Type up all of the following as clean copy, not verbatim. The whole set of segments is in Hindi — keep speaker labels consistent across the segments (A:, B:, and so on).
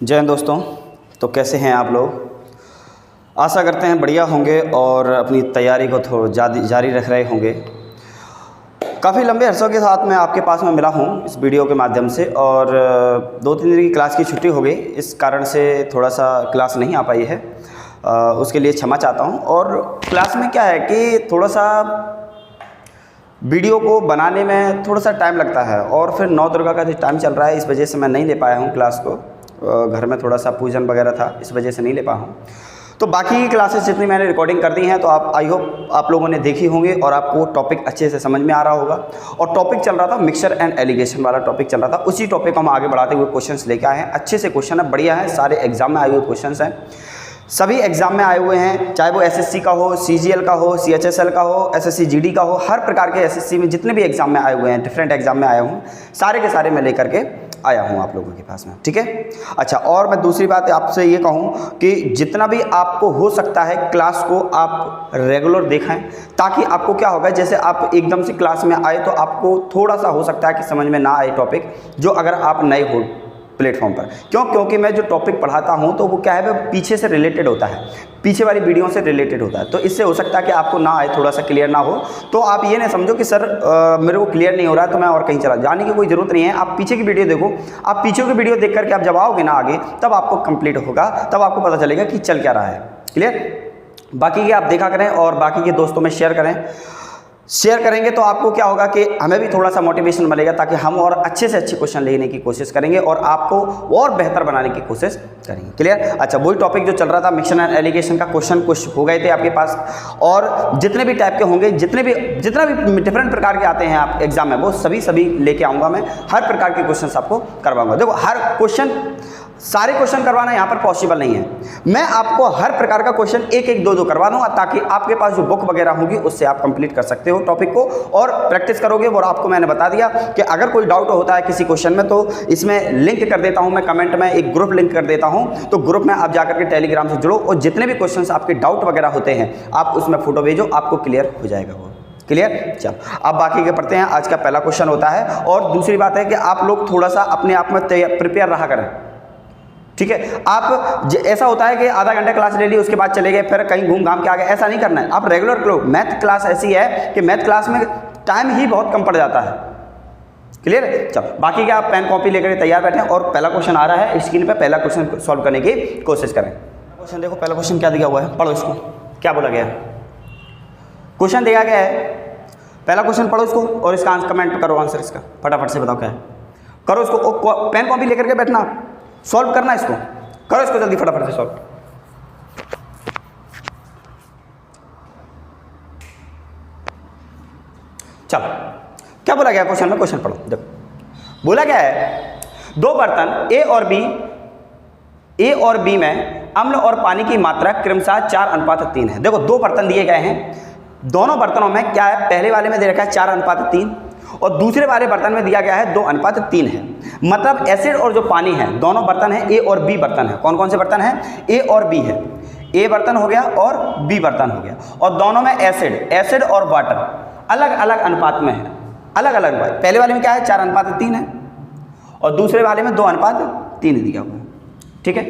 A: जय हिंद दोस्तों। तो कैसे हैं आप लोग? आशा करते हैं बढ़िया होंगे और अपनी तैयारी को थोड़ा जारी रख रहे होंगे। काफ़ी लंबे अरसों के साथ मैं आपके पास में मिला हूं इस वीडियो के माध्यम से, और 2-3 दिन की क्लास की छुट्टी हो गई, इस कारण से थोड़ा सा क्लास नहीं आ पाई है। उसके लिए क्षमा चाहता हूं। और क्लास में क्या है कि थोड़ा सा वीडियो को बनाने में थोड़ा सा टाइम लगता है, और फिर नौ दुर्गा का जो टाइम चल रहा है, इस वजह से मैं नहीं ले पाया हूँ क्लास को। घर में थोड़ा सा पूजन वगैरह था, इस वजह से नहीं ले पाया हूँ। तो बाकी की क्लासेस जितनी मैंने रिकॉर्डिंग कर दी हैं, तो आप आई होप आप लोगों ने देखी होंगी और आपको टॉपिक अच्छे से समझ में आ रहा होगा। और टॉपिक चल रहा था मिक्सचर एंड एलिगेशन वाला टॉपिक चल रहा था। उसी टॉपिक को हम आगे बढ़ाते हुए क्वेश्चंस लेके आए हैं। अच्छे से क्वेश्चन है, बढ़िया है, सारे एग्जाम में आए हुए क्वेश्चंस हैं, सभी एग्जाम में आए हुए हैं, चाहे वो एसएससी का हो, सीजीएल का हो, सीएचएसएल का हो, एसएससी जीडी का हो, हर प्रकार के एसएससी में जितने भी एग्जाम में आए हुए हैं, डिफरेंट एग्जाम में आया हूँ, सारे के सारे मैं लेकर के आया हूँ आप लोगों के पास में। ठीक है, अच्छा। और मैं दूसरी बात आपसे ये कहूँ कि जितना भी आपको हो सकता है क्लास को आप रेगुलर देखें, ताकि आपको क्या होगा, जैसे आप एकदम से क्लास में आए तो आपको थोड़ा सा हो सकता है कि समझ में ना आए टॉपिक, जो अगर आप नए हो प्लेटफॉर्म पर। क्योंकि मैं जो टॉपिक पढ़ाता हूं तो वो क्या है, वो पीछे से रिलेटेड होता है, पीछे वाली वीडियो से रिलेटेड होता है। तो इससे हो सकता है कि आपको ना आए, थोड़ा सा क्लियर ना हो, तो आप ये नहीं समझो कि सर मेरे को क्लियर नहीं हो रहा है तो मैं और कहीं चला जाने की कोई ज़रूरत नहीं है। आप पीछे की वीडियो देखो, आप पीछे की वीडियो देख करके आप जब आओगे ना आगे, तब आपको कंप्लीट होगा, तब आपको पता चलेगा कि चल क्या रहा है। क्लियर? बाकी के आप देखा करें और बाकी के दोस्तों में शेयर करें। शेयर करेंगे तो आपको क्या होगा कि हमें भी थोड़ा सा मोटिवेशन मिलेगा, ताकि हम और अच्छे से अच्छे क्वेश्चन लेने की कोशिश करेंगे और आपको और बेहतर बनाने की कोशिश करेंगे। क्लियर? अच्छा, वही टॉपिक जो चल रहा था मिक्सचर एंड एलिगेशन का, क्वेश्चन कुछ हो गए थे आपके पास, और जितने भी टाइप के होंगे, जितना भी डिफरेंट प्रकार के आते हैं आप एग्जाम में, वो सभी लेके आऊँगा मैं। हर प्रकार के क्वेश्चन आपको करवाऊँगा। देखो, हर क्वेश्चन, सारे क्वेश्चन करवाना यहाँ पर पॉसिबल नहीं है। मैं आपको हर प्रकार का क्वेश्चन एक एक दो करवा दूंगा, ताकि आपके पास जो बुक वगैरह होगी उससे आप कंप्लीट कर सकते हो टॉपिक को और प्रैक्टिस करोगे। और आपको मैंने बता दिया कि अगर कोई डाउट होता है किसी क्वेश्चन में, तो इसमें लिंक कर देता हूँ मैं, कमेंट में एक ग्रुप लिंक कर देता हूँ। तो ग्रुप में आप जाकर के टेलीग्राम से जुड़ो, और जितने भी क्वेश्चन आपके डाउट वगैरह होते हैं, आप उसमें फोटो भेजो, आपको क्लियर हो जाएगा वो। क्लियर? चल, अब बाकी के पढ़ते हैं। आज का पहला क्वेश्चन होता है, और दूसरी बात है कि आप लोग थोड़ा सा अपने आप में प्रिपेयर रहा करें। ठीक है? आप ऐसा होता है कि आधा घंटा क्लास ले ली, उसके बाद चले गए, फिर कहीं घूम घाम के आ गए, ऐसा नहीं करना है। आप रेगुलर करो। मैथ क्लास ऐसी है कि मैथ क्लास में टाइम ही बहुत कम पड़ जाता है। क्लियर? चलो, बाकी क्या, आप पेन कॉपी लेकर तैयार बैठे, और पहला क्वेश्चन आ रहा है स्क्रीन पे। पहला क्वेश्चन सॉल्व करने की कोशिश करें। क्वेश्चन देखो, पहला क्वेश्चन क्या दिया हुआ है, पढ़ो इसको। क्या बोला गया है? क्वेश्चन दिया गया है, पहला क्वेश्चन पढ़ो इसको, और इसका कमेंट करो, आंसर इसका फटाफट से बताओ क्या है। करो इसको, पेन कॉपी लेकर के बैठना, सॉल्व करना इसको, करो इसको जल्दी फटाफट से सॉल्व। चलो, क्या बोला गया क्वेश्चन में? क्वेश्चन पढ़ो। देखो, बोला गया है दो बर्तन ए और बी में अम्ल और पानी की मात्रा क्रमशः 4:3 है। देखो, दो बर्तन दिए गए हैं, दोनों बर्तनों में क्या है, पहले वाले में दे रखा है 4:3 और दूसरे वाले बर्तन में दिया गया है 2:3 है। मतलब एसिड और जो पानी है, दोनों बर्तन है, ए और बी बर्तन है। कौन कौन से बर्तन है? ए और बी है। ए बर्तन हो गया और बी बर्तन हो गया, और दोनों में एसिड और वाटर अलग अलग अनुपात में है, अलग अलग। पहले वाले में क्या है, 4:3 है, और दूसरे वाले में 2:3 दिया हुआ है। ठीक है?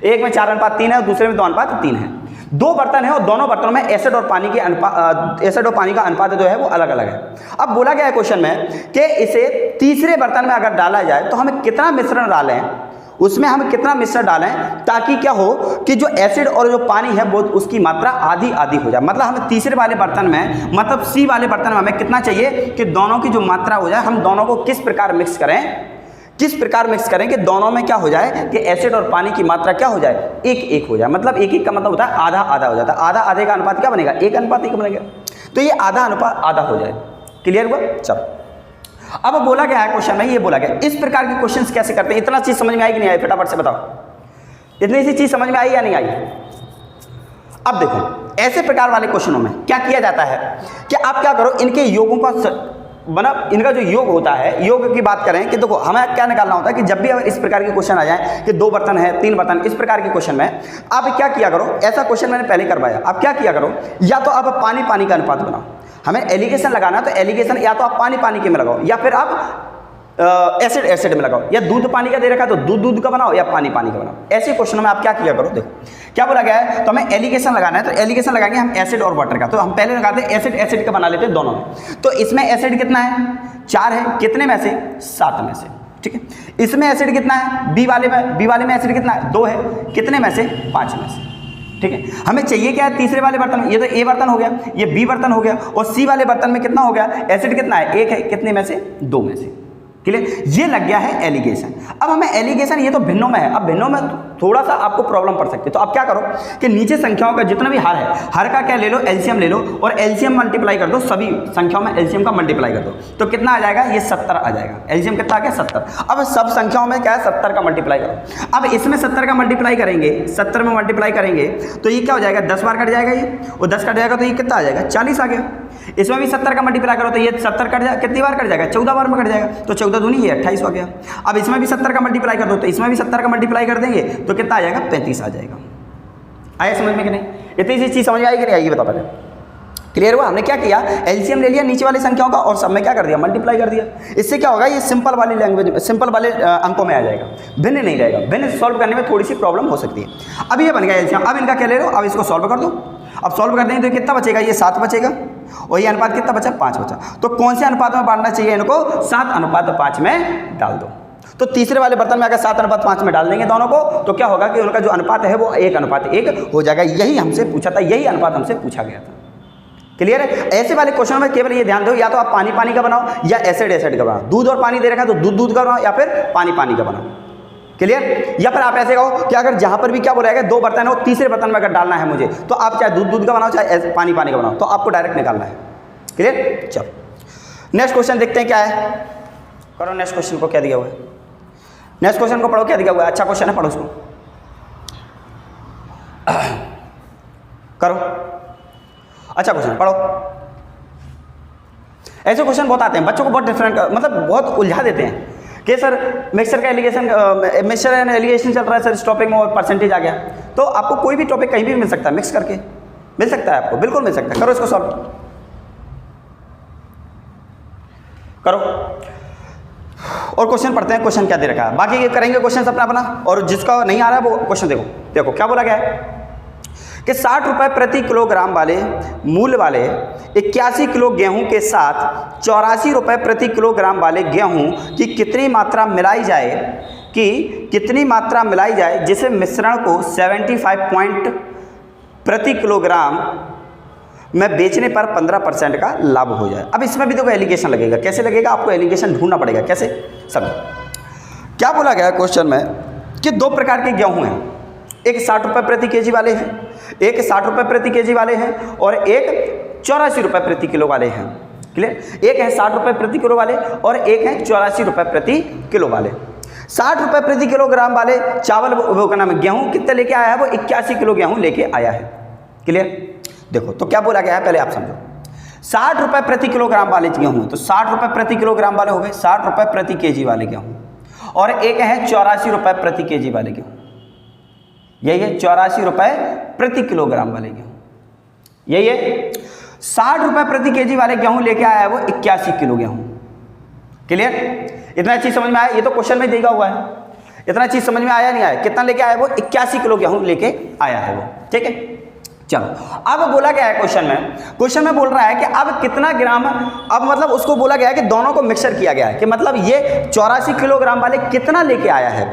A: एक में 4:3 है और दूसरे में 2:3 है। दो बर्तन है और दोनों बर्तनों में एसिड और पानी का अनुपात जो है वो अलग अलग है। अब बोला गया है क्वेश्चन में कि इसे तीसरे बर्तन में अगर डाला जाए तो हमें कितना मिश्रण डालें, उसमें हम कितना मिश्रण डालें, ताकि क्या हो कि जो एसिड और जो पानी है वो उसकी मात्रा आधी आधी हो जाए। मतलब हमें तीसरे वाले बर्तन में, मतलब सी वाले बर्तन में हमें कितना चाहिए कि दोनों की जो मात्रा हो जाए, हम दोनों को किस प्रकार मिक्स करें कि दोनों में क्या हो जाए कि एसिड और पानी की मात्रा क्या हो जाए, एक एक हो जाए। मतलब एक एक का मतलब होता है आधा आधा हो जाता है। आधा आधे का अनुपात क्या बनेगा, 1:1 बनेगा। तो ये आधा अनुपात आधा हो जाए। क्लियर हुआ? चलो, अब बोला गया है क्वेश्चन में, ये बोला गया इस प्रकार के क्वेश्चंस कैसे करते हैं। इतना चीज समझ में आई कि नहीं आई, फटाफट से बताओ, इतनी सी चीज समझ में आई या नहीं आई? अब देखो, ऐसे प्रकार वाले क्वेश्चनों में क्या किया जाता है कि आप क्या करो, इनके योगों का इनका जो योग होता है, योग की बात करें कि देखो हमें क्या निकालना होता है कि जब भी अगर इस प्रकार के क्वेश्चन आ जाए कि 2 बर्तन है 3 बर्तन, इस प्रकार के क्वेश्चन में आप क्या किया करो, ऐसा क्वेश्चन मैंने पहले करवाया, आप क्या किया करो, या तो आप पानी पानी का अनुपात बनाओ। हमें एलिगेशन लगाना है तो एलिगेशन या तो आप पानी पानी के में लगाओ, या फिर आप एसिड एसिड में लगाओ, या दूध पानी का दे रखा है तो दूध दूध का बनाओ या पानी पानी का बनाओ। ऐसे क्वेश्चन में आप क्या किया करो, देखो क्या बोला गया है, तो हमें एलिगेशन लगाना है, तो एलिगेशन लगाएंगे हम एसिड और वाटर का, तो हम पहले लगाते हैं एसिड एसिड का बना लेते हैं दोनों में। तो इसमें एसिड कितना है 4 है, कितने में से 7 में से, ठीक है। इसमें एसिड कितना है बी वाले में एसिड कितना है 2 है, कितने में से 5 में से, ठीक है। हमें चाहिए क्या है तीसरे वाले बर्तन में, ये तो ए बर्तन हो गया, ये बी बर्तन हो गया, और सी वाले बर्तन में कितना हो गया एसिड कितना है 1 है, कितने में से 2 में से, क्लियर। ये लग गया है एलिगेशन। अब हमें एलिगेशन, ये तो भिन्नों में है, अब भिन्नों में थोड़ा सा आपको प्रॉब्लम पड़ सकती है, तो आप क्या करो कि नीचे संख्याओं का जितना भी हर है, हर का क्या ले लो एलसीएम ले लो, और एलसीएम मल्टीप्लाई कर दो, सभी संख्याओं में एलसीएम का मल्टीप्लाई कर दो, तो कितना आ जाएगा ये 70 आ जाएगा। एलसीएम कितना आ गया 70। अब सब संख्याओं में क्या है 70 का मल्टीप्लाई करो। अब इसमें 70 का मल्टीप्लाई करेंगे, 70 में मल्टीप्लाई करेंगे तो ये क्या हो जाएगा 10 बार कट जाएगा ये, और 10 कट जाएगा तो ये कितना आ जाएगा 40 आ गया। इसमें भी 70 का मल्टीप्लाई करो तो ये 70 कट जाएगा, कितनी बार कट जाएगा 14 बार में कट जाएगा, तो 14 दूनी ये 28 हो गया। अब इसमें भी 70 का मल्टीप्लाई कर दो, तो इसमें भी 70 का मल्टीप्लाई कर देंगे तो कितना आ जाएगा 35 आ जाएगा। आया समझ में कि नहीं? इतनी सी चीज़ समझ में आएगी नहीं आएगी बताओ पहले, क्लियर हुआ? हमने क्या किया एलसीएम ले लिया नीचे वाली संख्याओं का और सब में क्या कर दिया मल्टीप्लाई कर दिया। इससे क्या होगा ये सिंपल वाली लैंग्वेज में, सिंपल वाले अंकों में आ जाएगा, भिन्न नहीं रहेगा। भिन्न सॉल्व करने में थोड़ी सी प्रॉब्लम हो सकती है। अब ये बन गया एलसीएम, अब इनका क्या ले लो, अब इसको सॉल्व कर दो। अब सॉल्व कर देंगे तो कितना बचेगा ये 7 बचेगा, और ये अनुपात कितना बचा 5 बचा। तो कौन से अनुपात में बांटना चाहिए इनको 7:5 में डाल दो। तो तीसरे वाले बर्तन में अगर 7:5 में डाल देंगे दोनों को तो क्या होगा कि उनका जो अनुपात है वो 1:1 हो जाएगा। यही हमसे पूछा था, यही अनुपात हमसे पूछा गया था, क्लियर है? ऐसे वाले क्वेश्चन में केवल ये ध्यान दो, या तो आप पानी पानी का बनाओ या एसिड एसिड का बनाओ। दूध और पानी दे रखा है तो दूध दूध का बनाओ या फिर पानी पानी का बनाओ, क्लियर? या फिर आप ऐसे कहो कि अगर जहां पर भी क्या बोला गया 2 बर्तन है और तीसरे बर्तन में अगर डालना है मुझे, तो आप चाहे दूध दूध का बनाओ चाहे पानी पानी का बनाओ, तो आपको डायरेक्ट निकालना है, क्लियर? चलो नेक्स्ट क्वेश्चन देखते हैं क्या है। करो नेक्स्ट क्वेश्चन को क्या दिया हुआ है, नेक्स्ट क्वेश्चन को पढ़ो क्या दिया हुआ है। अच्छा क्वेश्चन है, पढ़ो उसको, करो अच्छा क्वेश्चन पढ़ो। ऐसे क्वेश्चन बहुत आते हैं बच्चों को, बहुत डिफरेंट, मतलब बहुत उलझा देते हैं कि सर मिक्सचर का एलिगेशन, मिक्सचर एंड एलिगेशन चल रहा है सर इस टॉपिक में और परसेंटेज आ गया। तो आपको कोई भी टॉपिक कहीं भी मिल सकता है, मिक्स करके मिल सकता है आपको, बिल्कुल मिल सकता है। करो इसको सॉल्व, करो और क्वेश्चन पढ़ते हैं। क्वेश्चन क्या दे रखा है, बाकी करेंगे क्वेश्चन अपना अपना, और जिसका नहीं आ रहा है वो क्वेश्चन देखो। देखो क्या बोला गया है कि 60 रुपये प्रति किलोग्राम वाले मूल्य वाले 81 किलो गेहूं के साथ 84 रुपये प्रति किलोग्राम वाले गेहूं की कितनी मात्रा मिलाई जाए जिसे मिश्रण को 75 पॉइंट प्रति किलोग्राम में बेचने पर 15% का लाभ हो जाए। अब इसमें भी देखो एलिगेशन लगेगा, कैसे लगेगा आपको एलिगेशन ढूंढना पड़ेगा, कैसे समझो। क्या बोला गया क्वेश्चन में कि 2 प्रकार के गेहूं हैं, एक 60 रुपये प्रति केजी वाले हैं, एक 60 रुपये प्रति केजी वाले हैं, और एक 84 रुपये प्रति किलो वाले हैं, क्लियर? एक है 60 रुपये प्रति किलो वाले और एक है 84 रुपये प्रति किलो वाले। 60 रुपये प्रति किलोग्राम वाले चावल वो का नाम गेहूँ कितने लेके आया है, वो 81 किलो गेहूँ लेके आया है, क्लियर? देखो तो क्या बोला गया है पहले आप समझो। 60 रुपये प्रति किलोग्राम वाले गेहूँ, तो 60 रुपये प्रति किलोग्राम वाले हो गए, 60 रुपये प्रति केजी वाले गेहूँ, और एक है 84 रुपये प्रति केजी वाले गेहूँ, यही है 84 रुपये प्रति किलोग्राम वाले गेहूँ, यही है। 60 रुपये प्रति केजी वाले गेहूँ लेके आया है वो 81 किलो गेहूँ, क्लियर? इतना चीज़ समझ में आया? ये तो क्वेश्चन में दिया हुआ है, इतना चीज़ समझ में आया नहीं आया? कितना लेके आया वो 81 किलो गेहूँ लेके आया है वो, ठीक है? चलो अब बोला गया है क्वेश्चन में बोल रहा है कि अब कितना ग्राम, अब मतलब उसको बोला गया है कि दोनों को मिक्सर किया गया है, कि मतलब ये 84 किलोग्राम वाले कितना लेके आया है,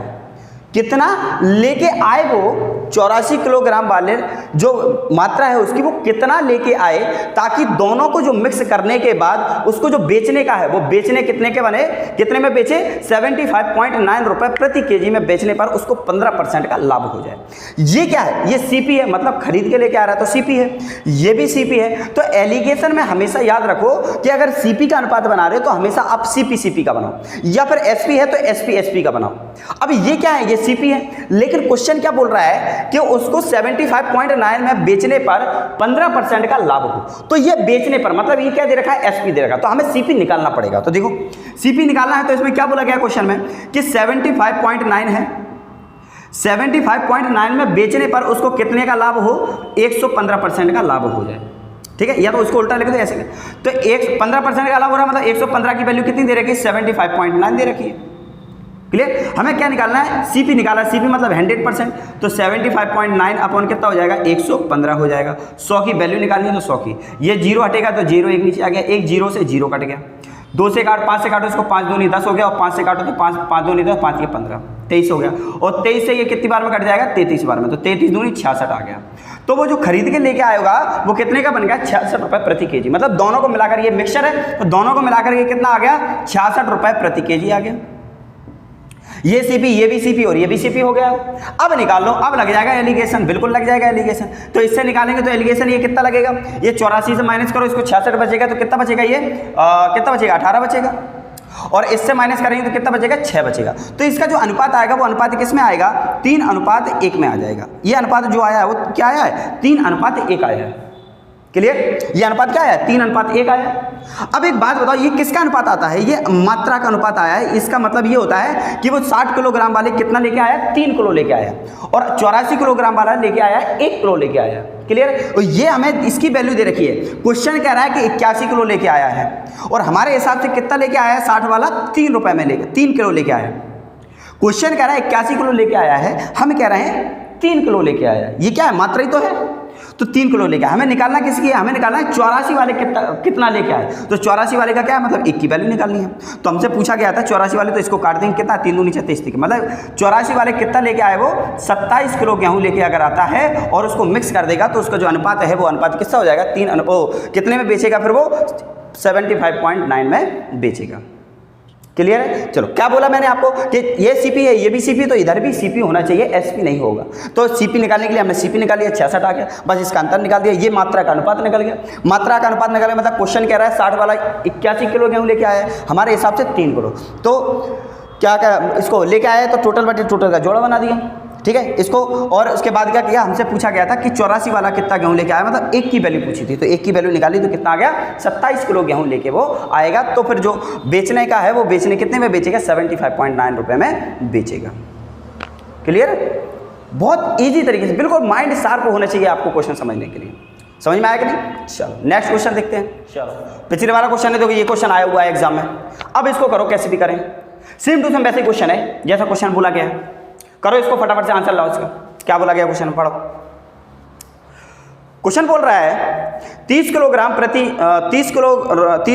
A: कितना लेके आए वो 84 किलोग्राम वाले जो मात्रा है उसकी, वो कितना लेके आए, ताकि दोनों को जो मिक्स करने के बाद उसको जो बेचने का है वो बेचने कितने के बने, कितने में बेचे 75.9 रुपये प्रति केजी में बेचने पर उसको 15% का लाभ हो जाए। ये क्या है, ये सीपी है, मतलब खरीद के लेके आ रहा है तो सीपी है, ये भी सीपी है। तो एलिगेशन में हमेशा याद रखो कि अगर सीपी का अनुपात बना रहे हो तो हमेशा आप सीपी का बनाओ, या फिर एसपी है तो एसपी का बनाओ। अब ये क्या है, ये सीपी है, लेकिन क्वेश्चन क्या बोल रहा है कि उसको 75.9 में बेचने पर 15% का लाभ हो। तो ये बेचने पर मतलब ये क्या दे रखा है, एसपी दे रखा है, तो हमें सीपी निकालना पड़ेगा। तो देखो सीपी निकालना है तो इसमें क्या बोला गया क्वेश्चन में कि 75.9 है, 75.9 में बेचने पर उसको कितने का लाभ हो, 115% का लाभ हो जाए, ठीक है, या तो उसको उल्टा लिख दो ऐसे। तो 15% का अलग हो रहा है, मतलब 115 की वैल्यू कितनी दे रखी है, 75.9 दे रखी है। क्लियर। हमें क्या निकालना है, सीपी निकाला है, सीपी मतलब 100%, तो 75.9 अपॉन कितना हो जाएगा, 115 हो जाएगा। 100 की वैल्यू निकालनी है तो 100 की, ये 0 हटेगा तो 0 एक नीचे आ गया, एक 0 से 0 कट गया, 2 से काट 5 से काटो इसको, 5 दूनी 10 हो गया, और 5 से काटो तो 5 दूनी 10, 5 के 15, 23 हो गया। और 23 से ये कितनी बार में कट जाएगा, 33 बार में, तो 33 दूनी 66 आ गया। तो वो जो खरीद के लेके आएगा वो कितने का बन गया, 66 रुपये प्रति केजी। मतलब दोनों को मिलाकर, ये मिक्सचर है तो दोनों को मिलाकर ये कितना आ गया, 66 रुपये प्रति केजी आ गया। ये सीपी, ये भी सीपी और ये भी सीपी हो गया। अब निकाल लो, अब लग जाएगा एलिगेशन, बिल्कुल लग जाएगा एलिगेशन। तो इससे निकालेंगे तो एलिगेशन ये कितना लगेगा, ये 84 से माइनस करो, इसको 66 बचेगा, तो कितना बचेगा, ये कितना बचेगा, 18 बचेगा। और इससे माइनस करेंगे तो कितना बचेगा, 6 बचेगा। तो इसका जो अनुपात आएगा वो अनुपात किस में आएगा, 3:1 में आ जाएगा। ये अनुपात जो आया है वो क्या आया है, 3:1 आया है। क्लियर। ये अनुपात क्या है, 3:1 आया। अब एक बात बताओ, ये किसका अनुपात आता है, ये मात्रा का अनुपात आया है। इसका मतलब ये होता है कि वो 60 किलोग्राम वाले कितना लेके आया, 3 किलो लेके आया, और 84 किलोग्राम वाला लेके आया 1 किलो लेके आया। क्लियर। और ये हमें इसकी वैल्यू दे रखी है, क्वेश्चन कह रहा है कि 81 किलो लेके आया है, और हमारे हिसाब से कितना लेके आया है, 60 वाला 3 रुपए में लेके 3 किलो लेके आया। क्वेश्चन कह रहा है 81 किलो लेके आया है, हम कह रहे हैं 3 किलो लेके आया है। ये क्या है, मात्रा ही तो है, तो 3 किलो लेके आया। हमें निकालना किसकी है, हमें निकालना है 84 वाले कितना लेके आए। तो 84 वाले का क्या है, मतलब 1 की वैल्यू निकालनी है। तो हमसे पूछा गया था 84 वाले, तो इसको काट देंगे, कितना, 3 दूनी 36, मतलब 84 वाले कितना लेके आए, वो 27 किलो गेहूँ लेके अगर आता है और उसको मिक्स कर देगा तो उसका जो अनुपात है वो अनुपात कितना हो जाएगा, 3 कितने में बेचेगा, फिर वो 75.9 में बेचेगा। क्लियर है। चलो, क्या बोला मैंने आपको कि ये सीपी है, ये भी सीपी, तो इधर भी सीपी होना चाहिए, एसपी नहीं होगा। तो सीपी निकालने के लिए हमने सीपी निकाली है, 66 आ गया, बस इसका अंतर निकाल दिया। ये मात्रा का अनुपात निकल गया। मात्रा का अनुपात निकल गया, मतलब क्वेश्चन कह रहा है 60 वाला 81 किलो गेहूँ लेके आया है, हमारे हिसाब से 3 किलो। तो क्या इसको लेके आया है, तो टोटल बटे टोटल का जोड़ा बना दिया, ठीक है इसको। और उसके बाद क्या किया, हमसे पूछा गया था कि 84 वाला कितना गेहूँ लेके आया, मतलब 1 की वैल्यू पूछी थी, तो 1 की वैल्यू निकाली तो कितना आ गया, 27 किलो गेहूँ लेके वो आएगा। तो फिर जो बेचने का है वो बेचने कितने में बेचेगा, 75.9 रुपये में बेचेगा। क्लियर। बहुत ईजी तरीके से, बिल्कुल माइंड शार्प होना चाहिए आपको क्वेश्चन समझने के लिए। समझ में आया कि नहीं। चलो नेक्स्ट क्वेश्चन देखते हैं। चलो, पिछले वाला क्वेश्चन है, तो ये क्वेश्चन आया हुआ है एग्जाम में। अब इसको करो, कैसे भी करें, सेम टू सेम वैसे क्वेश्चन है जैसा क्वेश्चन बोला गया है। करो इसको फटाफट से, आंसर लाओ इसका। क्या बोला गया क्वेश्चन, पढ़ो। क्वेश्चन बोल रहा है 30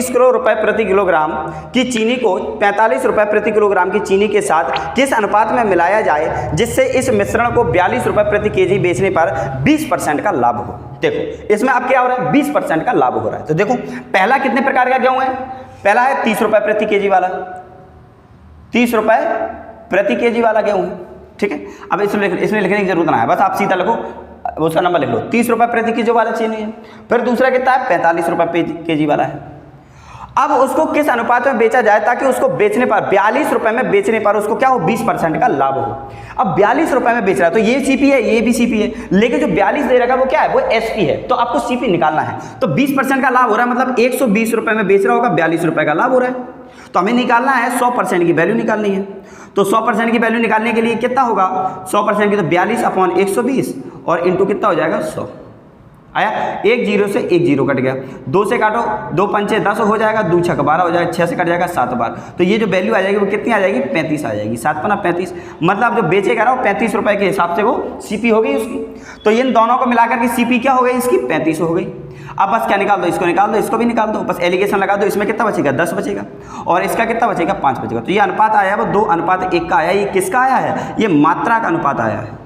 A: किलो रुपए प्रति किलोग्राम की चीनी को 45 रुपए प्रति किलोग्राम की चीनी के साथ किस अनुपात में मिलाया जाए जिससे इस मिश्रण को 42 रुपए प्रति केजी बेचने पर 20% का लाभ हो। देखो इसमें अब क्या हो रहा है, 20% का लाभ हो रहा है। तो देखो पहला कितने प्रकार का गेहूं है, पहला है 30 रुपए प्रति केजी वाला, 30 रुपए प्रति केजी वाला गेहूं है, ठीक है। अब इसमें लिखने की जरूरत ना है, बस आप सीधा लिखो, उसका नंबर लिख लो, 30 रुपए प्रति केजी वाला चीनी है। फिर दूसरा कितना है, 45 रुपए केजी वाला है। अब उसको किस अनुपात में बेचा जाए ताकि उसको बेचने पर 42 रुपए में बेचने पर उसको क्या हो, 20% का लाभ हो। अब 42 रुपए में बेच रहा है, तो ये सीपी है, ये भी सीपी है, लेकिन जो 42 दे रखा है वो क्या है, वो एसपी है। तो आपको सीपी निकालना है, तो 20% का लाभ हो रहा है, मतलब 120 रुपए में बेच रहा होगा, 42 रुपए का लाभ हो रहा है। तो हमें निकालना है 100% की वैल्यू निकालनी है। तो 100% की वैल्यू निकालने के लिए कितना होगा, 100% की तो 42/120 और इंटू कितना हो जाएगा, 100 आया। 1 0 से 1 0 कट गया, 2 से काटो, 2 पंचे 10 हो जाएगा, 2 6 12 हो जाएगा, 6 से कट जाएगा 7 बार। तो ये जो वैल्यू आ जाएगी वो कितनी आ जाएगी, 35 आ जाएगी। 7 पना 35, मतलब जो बेचेगा ना वो 35 रुपए के हिसाब से वो सीपी हो गई उसकी। तो इन दोनों को मिलाकर के सीपी क्या हो गई, इसकी 35 हो गई। अब बस क्या निकाल दो, इसको निकाल दो, इसको भी निकाल दो, बस एलिगेशन लगा दो। इसमें कितना बचेगा, 10 बचेगा, और इसका कितना बचेगा, 5 बचेगा। तो ये अनुपात आया वो 2:1 का आया। ये किसका आया है, ये मात्रा का अनुपात आया है।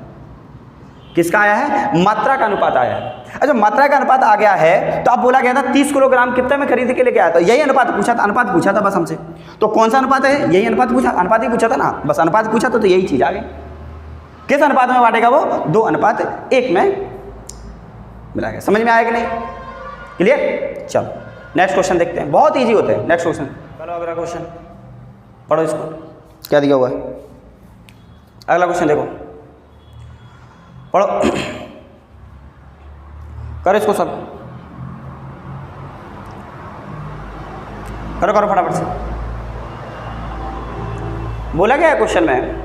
A: किसका आया है, मात्रा का अनुपात आया है। अच्छा, मात्रा का अनुपात आ गया है, तो अब बोला गया था 30 किलोग्राम कितने में खरीद के लेके आया था, यही अनुपात पूछा था, अनुपात पूछा था बस हमसे। तो कौन सा अनुपात है, यही अनुपात पूछा, अनुपात ही पूछा था ना, बस अनुपात पूछा तो यही चीज आ गई। किस अनुपात में बांटेगा वो, 2:1 में मिला गया। समझ में आया कि नहीं, क्लियर। चलो नेक्स्ट क्वेश्चन देखते हैं, बहुत ईजी होते हैं। नेक्स्ट क्वेश्चन, चलो अगला क्वेश्चन पढ़ो, इसको क्या दिया हुआ है, अगला क्वेश्चन देखो, पढ़ो, करो इसको सब, करो करो फटाफट से। बोला गया है क्वेश्चन में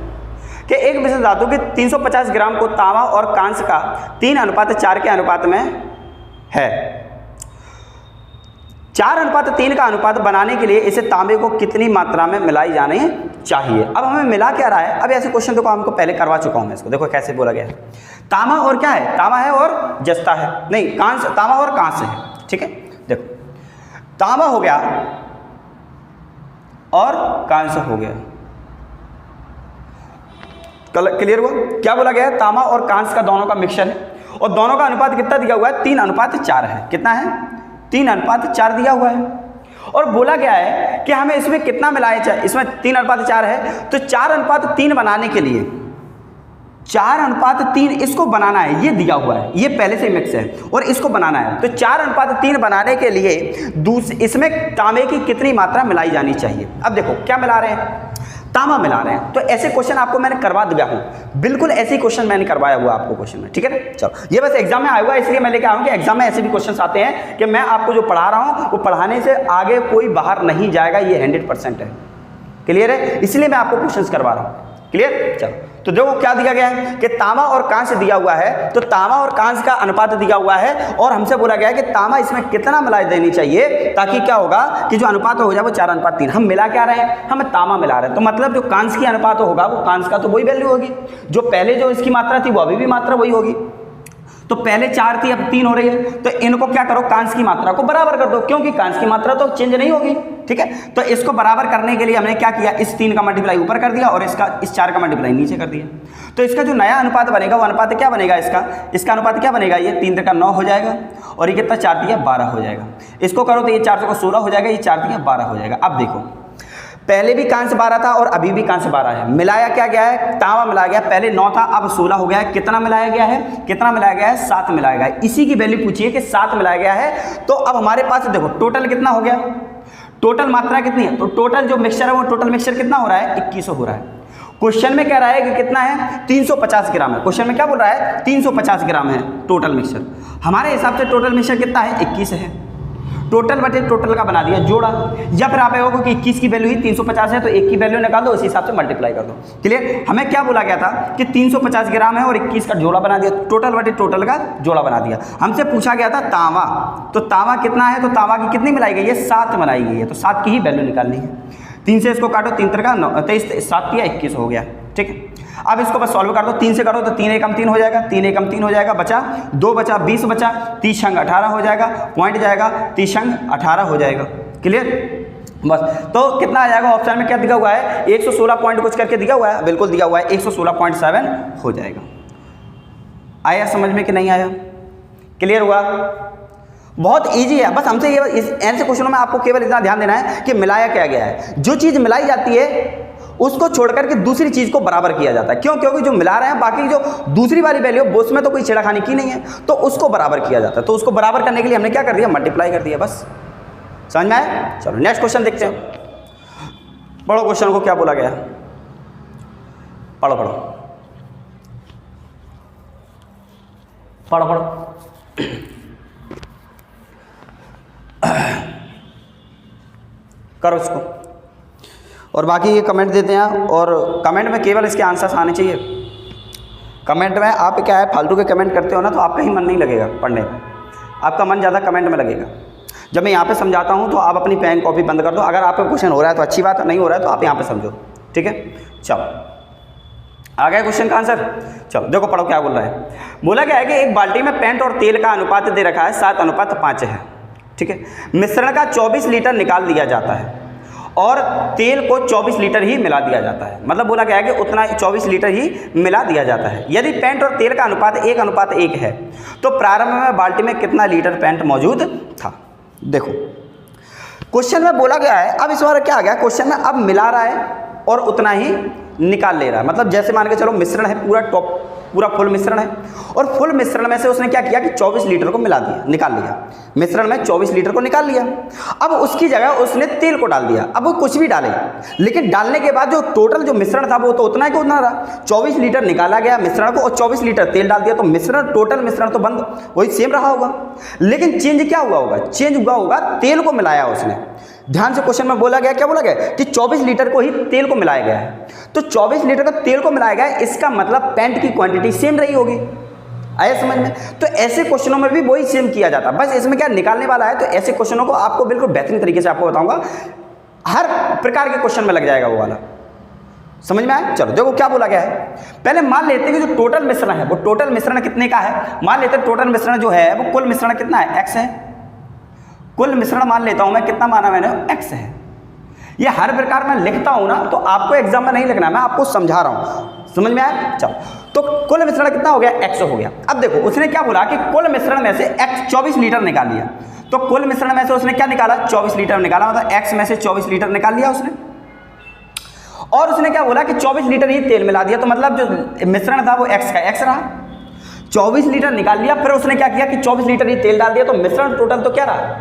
A: कि एक मिश्र धातु के 350 ग्राम को तांबा और कांस्य का 3:4 के अनुपात में है, 4:3 का अनुपात बनाने के लिए इसे तांबे को कितनी मात्रा में मिलाई जानी चाहिए। अब हमें मिला क्या रहा है, अब ऐसे क्वेश्चन देखो हमको पहले करवा चुका हूं मैं इसको, देखो कैसे बोला गया है। तांबा और क्या है, तांबा है और जस्ता है, नहीं कांस, तांबा और कांस है, ठीक है। देखो तांबा हो गया और कांस हो गया, क्लियर हुआ। क्या बोला गया है, तांबा और कांस का दोनों का मिक्सचर है और दोनों का अनुपात कितना दिया हुआ है, 3:4 है। कितना है, 3:4 दिया हुआ है। और बोला गया है कि हमें इसमें कितना मिलाया चाहिए, इसमें 3:4 है, तो 4:3 बनाने के लिए 4:3 इसको बनाना है, ये दिया हुआ है, ये पहले से मिक्स है और इसको बनाना है। तो 4:3 बनाने के लिए इसमें तांबे की कितनी मात्रा मिलाई जानी चाहिए। अब देखो क्या मिला रहे हैं, तांबा मिला रहे हैं। तो ऐसे क्वेश्चन आपको मैंने करवा दिया हूं, बिल्कुल ऐसे ही क्वेश्चन मैंने करवाया हुआ आपको क्वेश्चन में, ठीक है ना। चलो ये बस एग्जाम में आया हुआ है, इसलिए मैं लेके आया हूं कि एग्जाम में ऐसे भी क्वेश्चन आते हैं कि मैं आपको जो पढ़ा रहा हूं वो पढ़ाने से आगे कोई बाहर नहीं जाएगा, ये 100% है, क्लियर है। इसलिए मैं आपको क्वेश्चन करवा रहा हूं, क्लियर। चलो तो देखो क्या दिया गया है कि तांबा और कांस दिया हुआ है, तो तांबा और कांस का अनुपात दिया हुआ है और हमसे बोला गया है कि तांबा इसमें कितना मिला देनी चाहिए ताकि क्या होगा कि जो अनुपात हो जाए वो 4:3। हम मिला क्या रहे हैं, हम तांबा मिला रहे हैं, तो मतलब जो कांस की अनुपात होगा वो कांस का तो वही वैल्यू होगी, जो पहले जो इसकी मात्रा थी वो अभी भी मात्रा वही होगी। तो पहले 4 थी, अब 3 हो रही है, तो इनको क्या करो, कांस की मात्रा को बराबर कर दो, क्योंकि कांस की मात्रा तो चेंज नहीं होगी, ठीक है। तो इसको बराबर करने के लिए हमने क्या किया, इस 3 का मल्टीप्लाई ऊपर कर दिया और इस 4 का मल्टीप्लाई नीचे कर दिया। तो इसका जो नया अनुपात बनेगा वो अनुपात क्या बनेगा, इसका अनुपात क्या बनेगा, ये 3 का 9 हो जाएगा और ये कितना 4 दिया 12 हो जाएगा। इसको करो तो ये 4 को 16 हो जाएगा, ये 4 दिया 12 हो जाएगा। अब देखो पहले भी कांस 12 था और अभी भी कांस 12 है, मिलाया क्या गया है, तांबा मिलाया गया, पहले 9 था अब 16 हो गया है। कितना मिलाया गया है, कितना मिलाया गया है, 7 मिलाया गया है। इसी की वैल्यू पूछिए कि 7 मिलाया गया है। तो अब हमारे पास देखो टोटल कितना हो गया, टोटल मात्रा कितनी है, तो टोटल जो मिक्सचर है वो टोटल मिक्सचर कितना हो रहा है, 2100 हो रहा है। क्वेश्चन में कह रहा है कि कितना है, 350 ग्राम है। क्वेश्चन में क्या बोल रहा है, 350 ग्राम है टोटल मिक्सचर। हमारे हिसाब से टोटल मिक्सचर कितना है, 21 है। टोटल बटे टोटल का बना दिया जोड़ा, या फिर आप होगा कि 21 की वैल्यू ही 350 है तो 1 की वैल्यू निकाल दो, उसी हिसाब से मल्टीप्लाई कर दो, क्लियर। हमें क्या बोला गया था कि 350 ग्राम है और 21 का जोड़ा बना दिया, टोटल बटे टोटल का जोड़ा बना दिया। हमसे पूछा गया था तांबा, तो तांबा कितना है, तो तांबा की कितनी मिलाई गई है, 7 मिलाई गई है, तो 7 की ही वैल्यू निकालनी है। 3 से इसको काटो, 3 3 का 9, 23, 7 या 21 हो गया, ठीक है। अब इसको बस सॉल्व कर दो, 3 से करो तो 3 एकम 3 हो जाएगा, 3 एकम 3 हो जाएगा, बचा 2 बचा 20 बचा, 30 छंग 18 हो जाएगा, पॉइंट जाएगा 30 छंग 18 हो जाएगा, क्लियर। बस तो कितना आ जाएगा, ऑप्शन में क्या दिया हुआ है, 116 पॉइंट कुछ करके दिया हुआ है, बिल्कुल दिया हुआ है 116.7 हो जाएगा। आया समझ में कि नहीं आया, क्लियर हुआ। बहुत इजी है, बस हमसे ये ऐसे क्वेश्चनों में आपको केवल इतना ध्यान देना है कि मिलाया क्या गया है। जो चीज़ मिलाई जाती है उसको छोड़कर के दूसरी चीज़ को बराबर किया जाता है, क्यों, क्योंकि जो मिला रहे हैं बाकी जो दूसरी वाली वैल्यू उसमें तो कोई छेड़खानी की नहीं है, तो उसको बराबर किया जाता है। तो उसको बराबर करने के लिए हमने क्या कर दिया, मल्टीप्लाई कर दिया, बस समझ में आया। चलो नेक्स्ट क्वेश्चन देखते हैं, पढ़ो क्वेश्चन को क्या बोला गया, पढ़ो पढ़ो पढ़ो पढ़ो करो इसको, और बाकी ये कमेंट देते हैं, और कमेंट में केवल इसके आंसर्स आने चाहिए। कमेंट में आप क्या है फालतू के कमेंट करते हो ना, तो आपका ही मन नहीं लगेगा पढ़ने में, आपका मन ज़्यादा कमेंट में लगेगा। जब मैं यहाँ पे समझाता हूँ तो आप अपनी पेन कॉपी बंद कर दो, अगर आपका क्वेश्चन हो रहा है तो अच्छी बात है, नहीं हो रहा है तो आप यहाँ पे समझो, ठीक है। चलो आ गया क्वेश्चन का आंसर, चलो देखो पढ़ो क्या बोल रहा है। बोला गया है कि एक बाल्टी में पेंट और तेल का अनुपात दे रखा है 7:5 है, ठीक है। मिश्रण का 24 लीटर निकाल दिया जाता है और तेल को 24 लीटर ही मिला दिया जाता है, मतलब बोला गया है कि उतना 24 लीटर ही मिला दिया जाता है। यदि पेंट और तेल का अनुपात 1:1 है तो प्रारंभ में बाल्टी में कितना लीटर पेंट मौजूद था। देखो क्वेश्चन में बोला गया है, अब इस बार क्या आ गया क्वेश्चन में, अब मिला रहा है और उतना ही निकाल ले रहा है। मतलब जैसे मान के चलो मिश्रण है, पूरा फुल मिश्रण है और फुल मिश्रण में से उसने क्या किया कि 24 लीटर को मिला दिया, निकाल लिया, मिश्रण में 24 लीटर को निकाल लिया। अब उसकी जगह उसने तेल को डाल दिया। अब वो कुछ भी डाले, लेकिन डालने के बाद जो टोटल जो मिश्रण था वो तो उतना ही उतना रहा। 24 लीटर निकाला गया मिश्रण को और 24 लीटर तेल डाल दिया, तो मिश्रण टोटल मिश्रण तो बंद वही सेम रहा होगा, लेकिन चेंज क्या हुआ होगा, चेंज हुआ होगा तेल को मिलाया उसने। ध्यान से क्वेश्चन में बोला गया, क्या बोला गया कि 24 लीटर को ही तेल को मिलाया गया है, तो 24 लीटर का तेल को मिलाया गया है, इसका मतलब पेंट की क्वांटिटी सेम रही होगी। आया समझ में? तो ऐसे क्वेश्चनों में भी वही सेम किया जाता है, बस इसमें क्या निकालने वाला है। तो ऐसे क्वेश्चनों को आपको बिल्कुल बेहतरीन तरीके से आपको बताऊंगा, हर प्रकार के क्वेश्चन में लग जाएगा वो वाला। समझ में आया? चलो देखो क्या बोला गया है। पहले मान लेते हैं कि जो टोटल मिश्रण है वो टोटल मिश्रण कितने का है। मान लेते हैं टोटल मिश्रण जो है वो कुल मिश्रण कितना है, x है। कुल मिश्रण मान लेता हूं मैं, कितना माना मैंने, x है। ये हर प्रकार मैं लिखता हूं ना तो आपको एग्जाम में नहीं लिखना, मैं आपको समझा रहा हूं। समझ में आया? चलो तो कुल मिश्रण कितना हो गया, x हो गया। अब देखो उसने क्या बोला कि कुल मिश्रण में से x 24 लीटर निकाल लिया। तो कुल मिश्रण में से उसने क्या निकाला, 24 लीटर निकाला, मतलब x में से 24 लीटर निकाल लिया उसने। और उसने क्या बोला कि 24 लीटर ही तेल मिला दिया, तो मतलब जो मिश्रण था वो x का x रहा। 24 लीटर निकाल लिया, फिर उसने क्या किया कि 24 लीटर ही तेल डाल दिया, तो मिश्रण टोटल तो क्या रहा,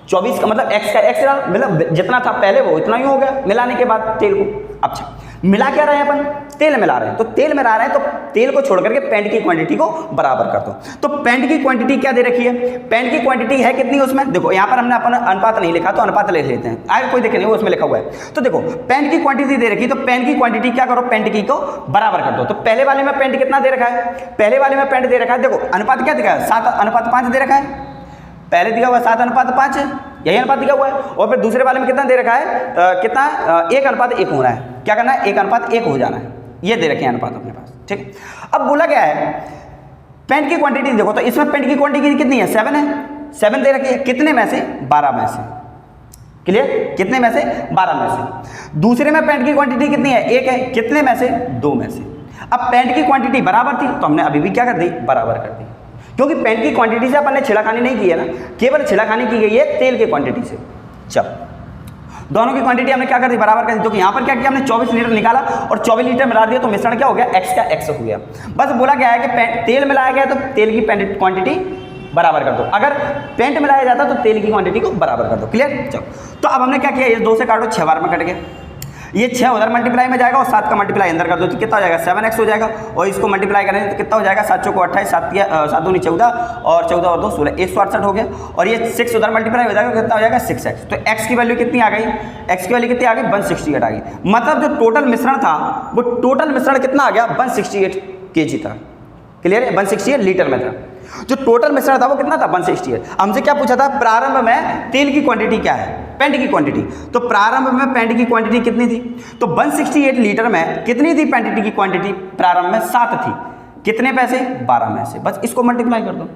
A: 24 का मतलब x का x रहा, मतलब जितना था पहले वो इतना ही हो गया मिलाने के बाद तेल को। अच्छा मिला क्या रहे हैं अपन, तेल मिला रहे हैं। तो तेल मिला रहे हैं तो तेल को छोड़ करके पेंट की क्वांटिटी को बराबर कर दो। तो पेंट की क्वांटिटी क्या दे रखी है, पेंट की क्वांटिटी है कितनी उसमें, देखो यहाँ पर हमने अपन अनुपात नहीं लिखा तो अनुपात ले लेते हैं, आगे कोई दिक्कत नहीं, वो उसमें लिखा हुआ है। तो देखो पेंट की क्वांटिटी दे रखी, तो पेंट की क्वांटिटी क्या करो, पेंट की को बराबर कर दो। तो पहले वाले में पेंट कितना दे रखा है, पहले वाले में पेंट दे रखा है, देखो अनुपात क्या दिखा है, 7:5 दे रखा है। पहले दिया हुआ 7:5 है, यही अनुपात दिया हुआ है। और फिर दूसरे वाले में कितना दे रखा है, कितना 1:1 होना है। क्या करना है, 1:1 हो जाना है, ये दे रखे हैं अनुपात अपने पास। ठीक है, अब बोला क्या है पेंट की क्वांटिटी देखो, तो इसमें पेंट की क्वांटिटी कितनी है, 7 है, 7 दे रखी है, कितने में से, 12 में से। क्लियर, कितने में से, 12 में से। दूसरे में पेंट की क्वांटिटी कितनी है, 1 है, कितने में से, 2 में से। अब पेंट की क्वांटिटी बराबर थी तो हमने अभी भी क्या कर दी, बराबर कर दी, क्योंकि पेंट की क्वांटिटी से अपन ने छिड़ाखानी नहीं की है ना, केवल छिड़ाखानी की गई है तेल की क्वांटिटी से। चल दोनों की क्वांटिटी हमने क्या कर दी, बराबर कर दी। तो यहाँ पर क्या किया हमने, 24 लीटर निकाला और 24 लीटर मिला दिया, तो मिश्रण क्या हो गया, x का x हो गया। बस बोला गया है कि तेल मिलाया गया तो तेल की क्वांटिटी बराबर कर दो, अगर पेंट मिलाया जाता तो तेल की क्वांटिटी को बराबर कर दो। क्लियर। चलो तो अब हमने क्या किया, ये 2 से काटो, 6 बार में कट गया, ये 6 उधर मल्टीप्लाई में जाएगा और 7 का मल्टीप्लाई अंदर कर दो तो कितना हो जाएगा, 7x हो जाएगा। और इसको मल्टीप्लाई करेंगे तो कितना हो जाएगा, 7 चौको 28, 7 दूनी 14 और 14 और 2 16, 168 हो गया। और ये 6 उधर मल्टीप्लाई हो जाएगा, कितना हो जाएगा 6x। तो x की वैल्यू कितनी आ गई, x की वैल्यू कितनी आ गई, 168 आ गई। मतलब जो टोटल मिश्रण था वो टोटल मिश्रण कितना आ गया, 168 kg था। क्लियर है, 168 लीटर में था। जो टोटल मिश्रण था वो कितना था, 168। हमसे क्या पूछा था, प्रारंभ में तेल की क्वांटिटी क्या है, पेंट की क्वांटिटी। तो प्रारंभ में पेंट की क्वांटिटी कितनी थी, तो 168 लीटर में कितनी थी पेंट की क्वांटिटी, प्रारंभ में 7 थी, कितने पैसे, 12 में से। बस इसको मल्टीप्लाई कर दो,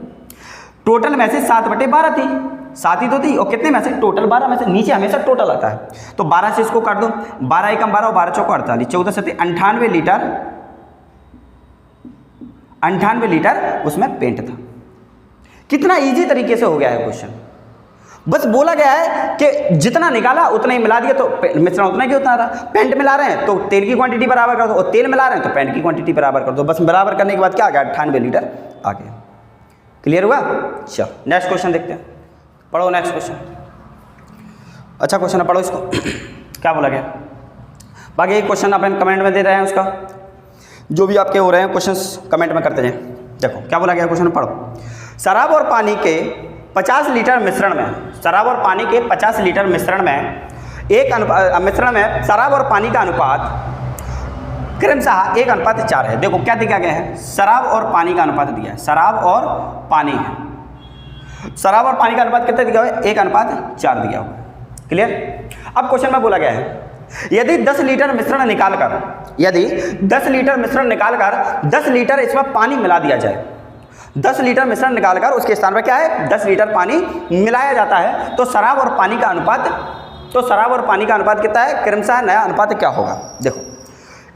A: टोटल में से 7/12 थी, 7 ही तो थी, और कितने में से, टोटल 12 में से। नीचे हमेशा टोटल आता है, तो 12 से इसको काट दो, 12 एकम 12 और 12 चौको 48, 14 से 98 लीटर, 98 लीटर उसमें पेंट था। कितना इजी तरीके से हो गया है क्वेश्चन। बस बोला गया है कि जितना निकाला उतना ही मिला दिया, तो मिश्रण उतना ही उतना रहा। पेंट मिला रहे हैं तो तेल की क्वांटिटी बराबर कर दो, और तेल मिला रहे हैं तो पेंट की क्वांटिटी बराबर कर दो। बस बराबर करने के बाद क्या आ गया, 98 लीटर आ गया। क्लियर हुआ। चलो नेक्स्ट क्वेश्चन देखते हैं, पढ़ो नेक्स्ट क्वेश्चन। अच्छा क्वेश्चन है, पढ़ो इसको। क्या बोला गया, बाकी एक क्वेश्चन अपन कमेंट में दे रहे हैं, उसका जो भी आपके हो रहे हैं क्वेश्चंस कमेंट में करते जाएं। देखो क्या बोला गया क्वेश्चन, पढ़ो। शराब और पानी के 50 लीटर मिश्रण में, शराब और पानी के 50 लीटर मिश्रण में मिश्रण में शराब और पानी का अनुपात क्रमशः 1:4 है। देखो क्या दिया गया है, शराब और पानी का अनुपात दिया है, शराब और पानी है, शराब और पानी का अनुपात कितना दिया हुआ है, 1:4 दिया हुआ है। क्लियर। अब क्वेश्चन में बोला गया है यदि 10 लीटर मिश्रण निकालकर, यदि 10 लीटर मिश्रण निकालकर 10 लीटर इसमें पानी मिला दिया जाए, 10 लीटर मिश्रण निकालकर उसके स्थान पर क्या है, 10 लीटर पानी मिलाया जाता है, तो शराब और पानी का अनुपात, तो शराब और पानी का अनुपात कितना है, क्रमशः नया अनुपात क्या होगा। देखो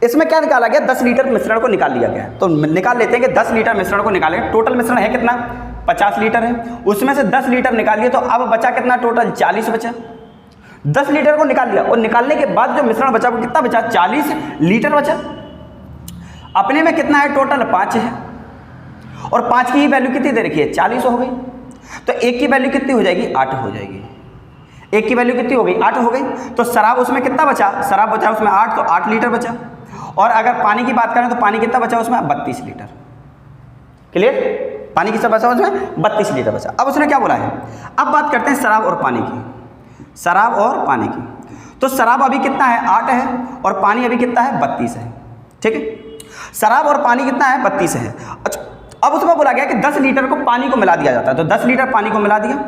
A: इसमें क्या निकाला गया, 10 लीटर मिश्रण को निकाल लिया गया, तो निकाल लेते हैं कि 10 लीटर मिश्रण को निकालेंगे। टोटल मिश्रण है कितना, 50 लीटर है, उसमें से 10 लीटर निकाल लिए, तो अब बचा कितना, टोटल 40 बचा। 10 लीटर को निकाल लिया और निकालने के बाद जो मिश्रण बचा वो कितना बचा, 40 लीटर बचा। अपने में कितना है, टोटल 5 है, और 5 की ही वैल्यू कितनी दे रखी है, 40 हो गई। तो 1 की वैल्यू कितनी हो जाएगी, 8 हो जाएगी। 1 की वैल्यू कितनी हो गई, 8 हो गई। तो शराब उसमें कितना बचा, शराब बचा उसमें 8, तो 8 लीटर बचा। और अगर पानी की बात करें तो पानी कितना बचा उसमें, 32 लीटर। क्लियर। पानी कितना बचा उसमें, 32 लीटर बचा। अब उसने क्या बोला है, अब बात करते हैं शराब और पानी की, शराब और पानी की। तो शराब अभी कितना है, 8 है, और पानी अभी कितना है, 32 है। ठीक है, शराब और पानी कितना है, 32 है। अच्छा अब उसमें बोला गया कि 10 लीटर को पानी को मिला दिया जाता है, तो 10 लीटर पानी को मिला दिया,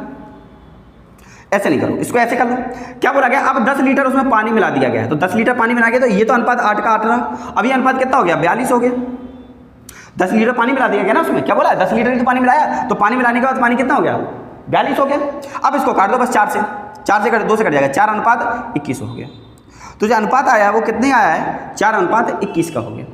A: ऐसे नहीं करो, इसको ऐसे कर लो। क्या बोला गया, अब 10 लीटर उसमें पानी मिला दिया गया है, तो 10 लीटर पानी मिला गया, तो ये तो अनुपात 8 का 8 रहा। अब ये अनुपात कितना हो गया, 42 हो गया। 10 लीटर पानी मिला दिया गया ना उसमें, क्या बोला है 10 लीटर ही तो पानी मिलाया, तो पानी मिलाने के बाद पानी कितना हो गया, 42 हो गया। अब इसको काट दो बस 4 से, 4 से कट 2 से कट जाएगा, 4:21 हो गया। तो जो अनुपात आया है वो कितने आया है, 4:21 का हो गया।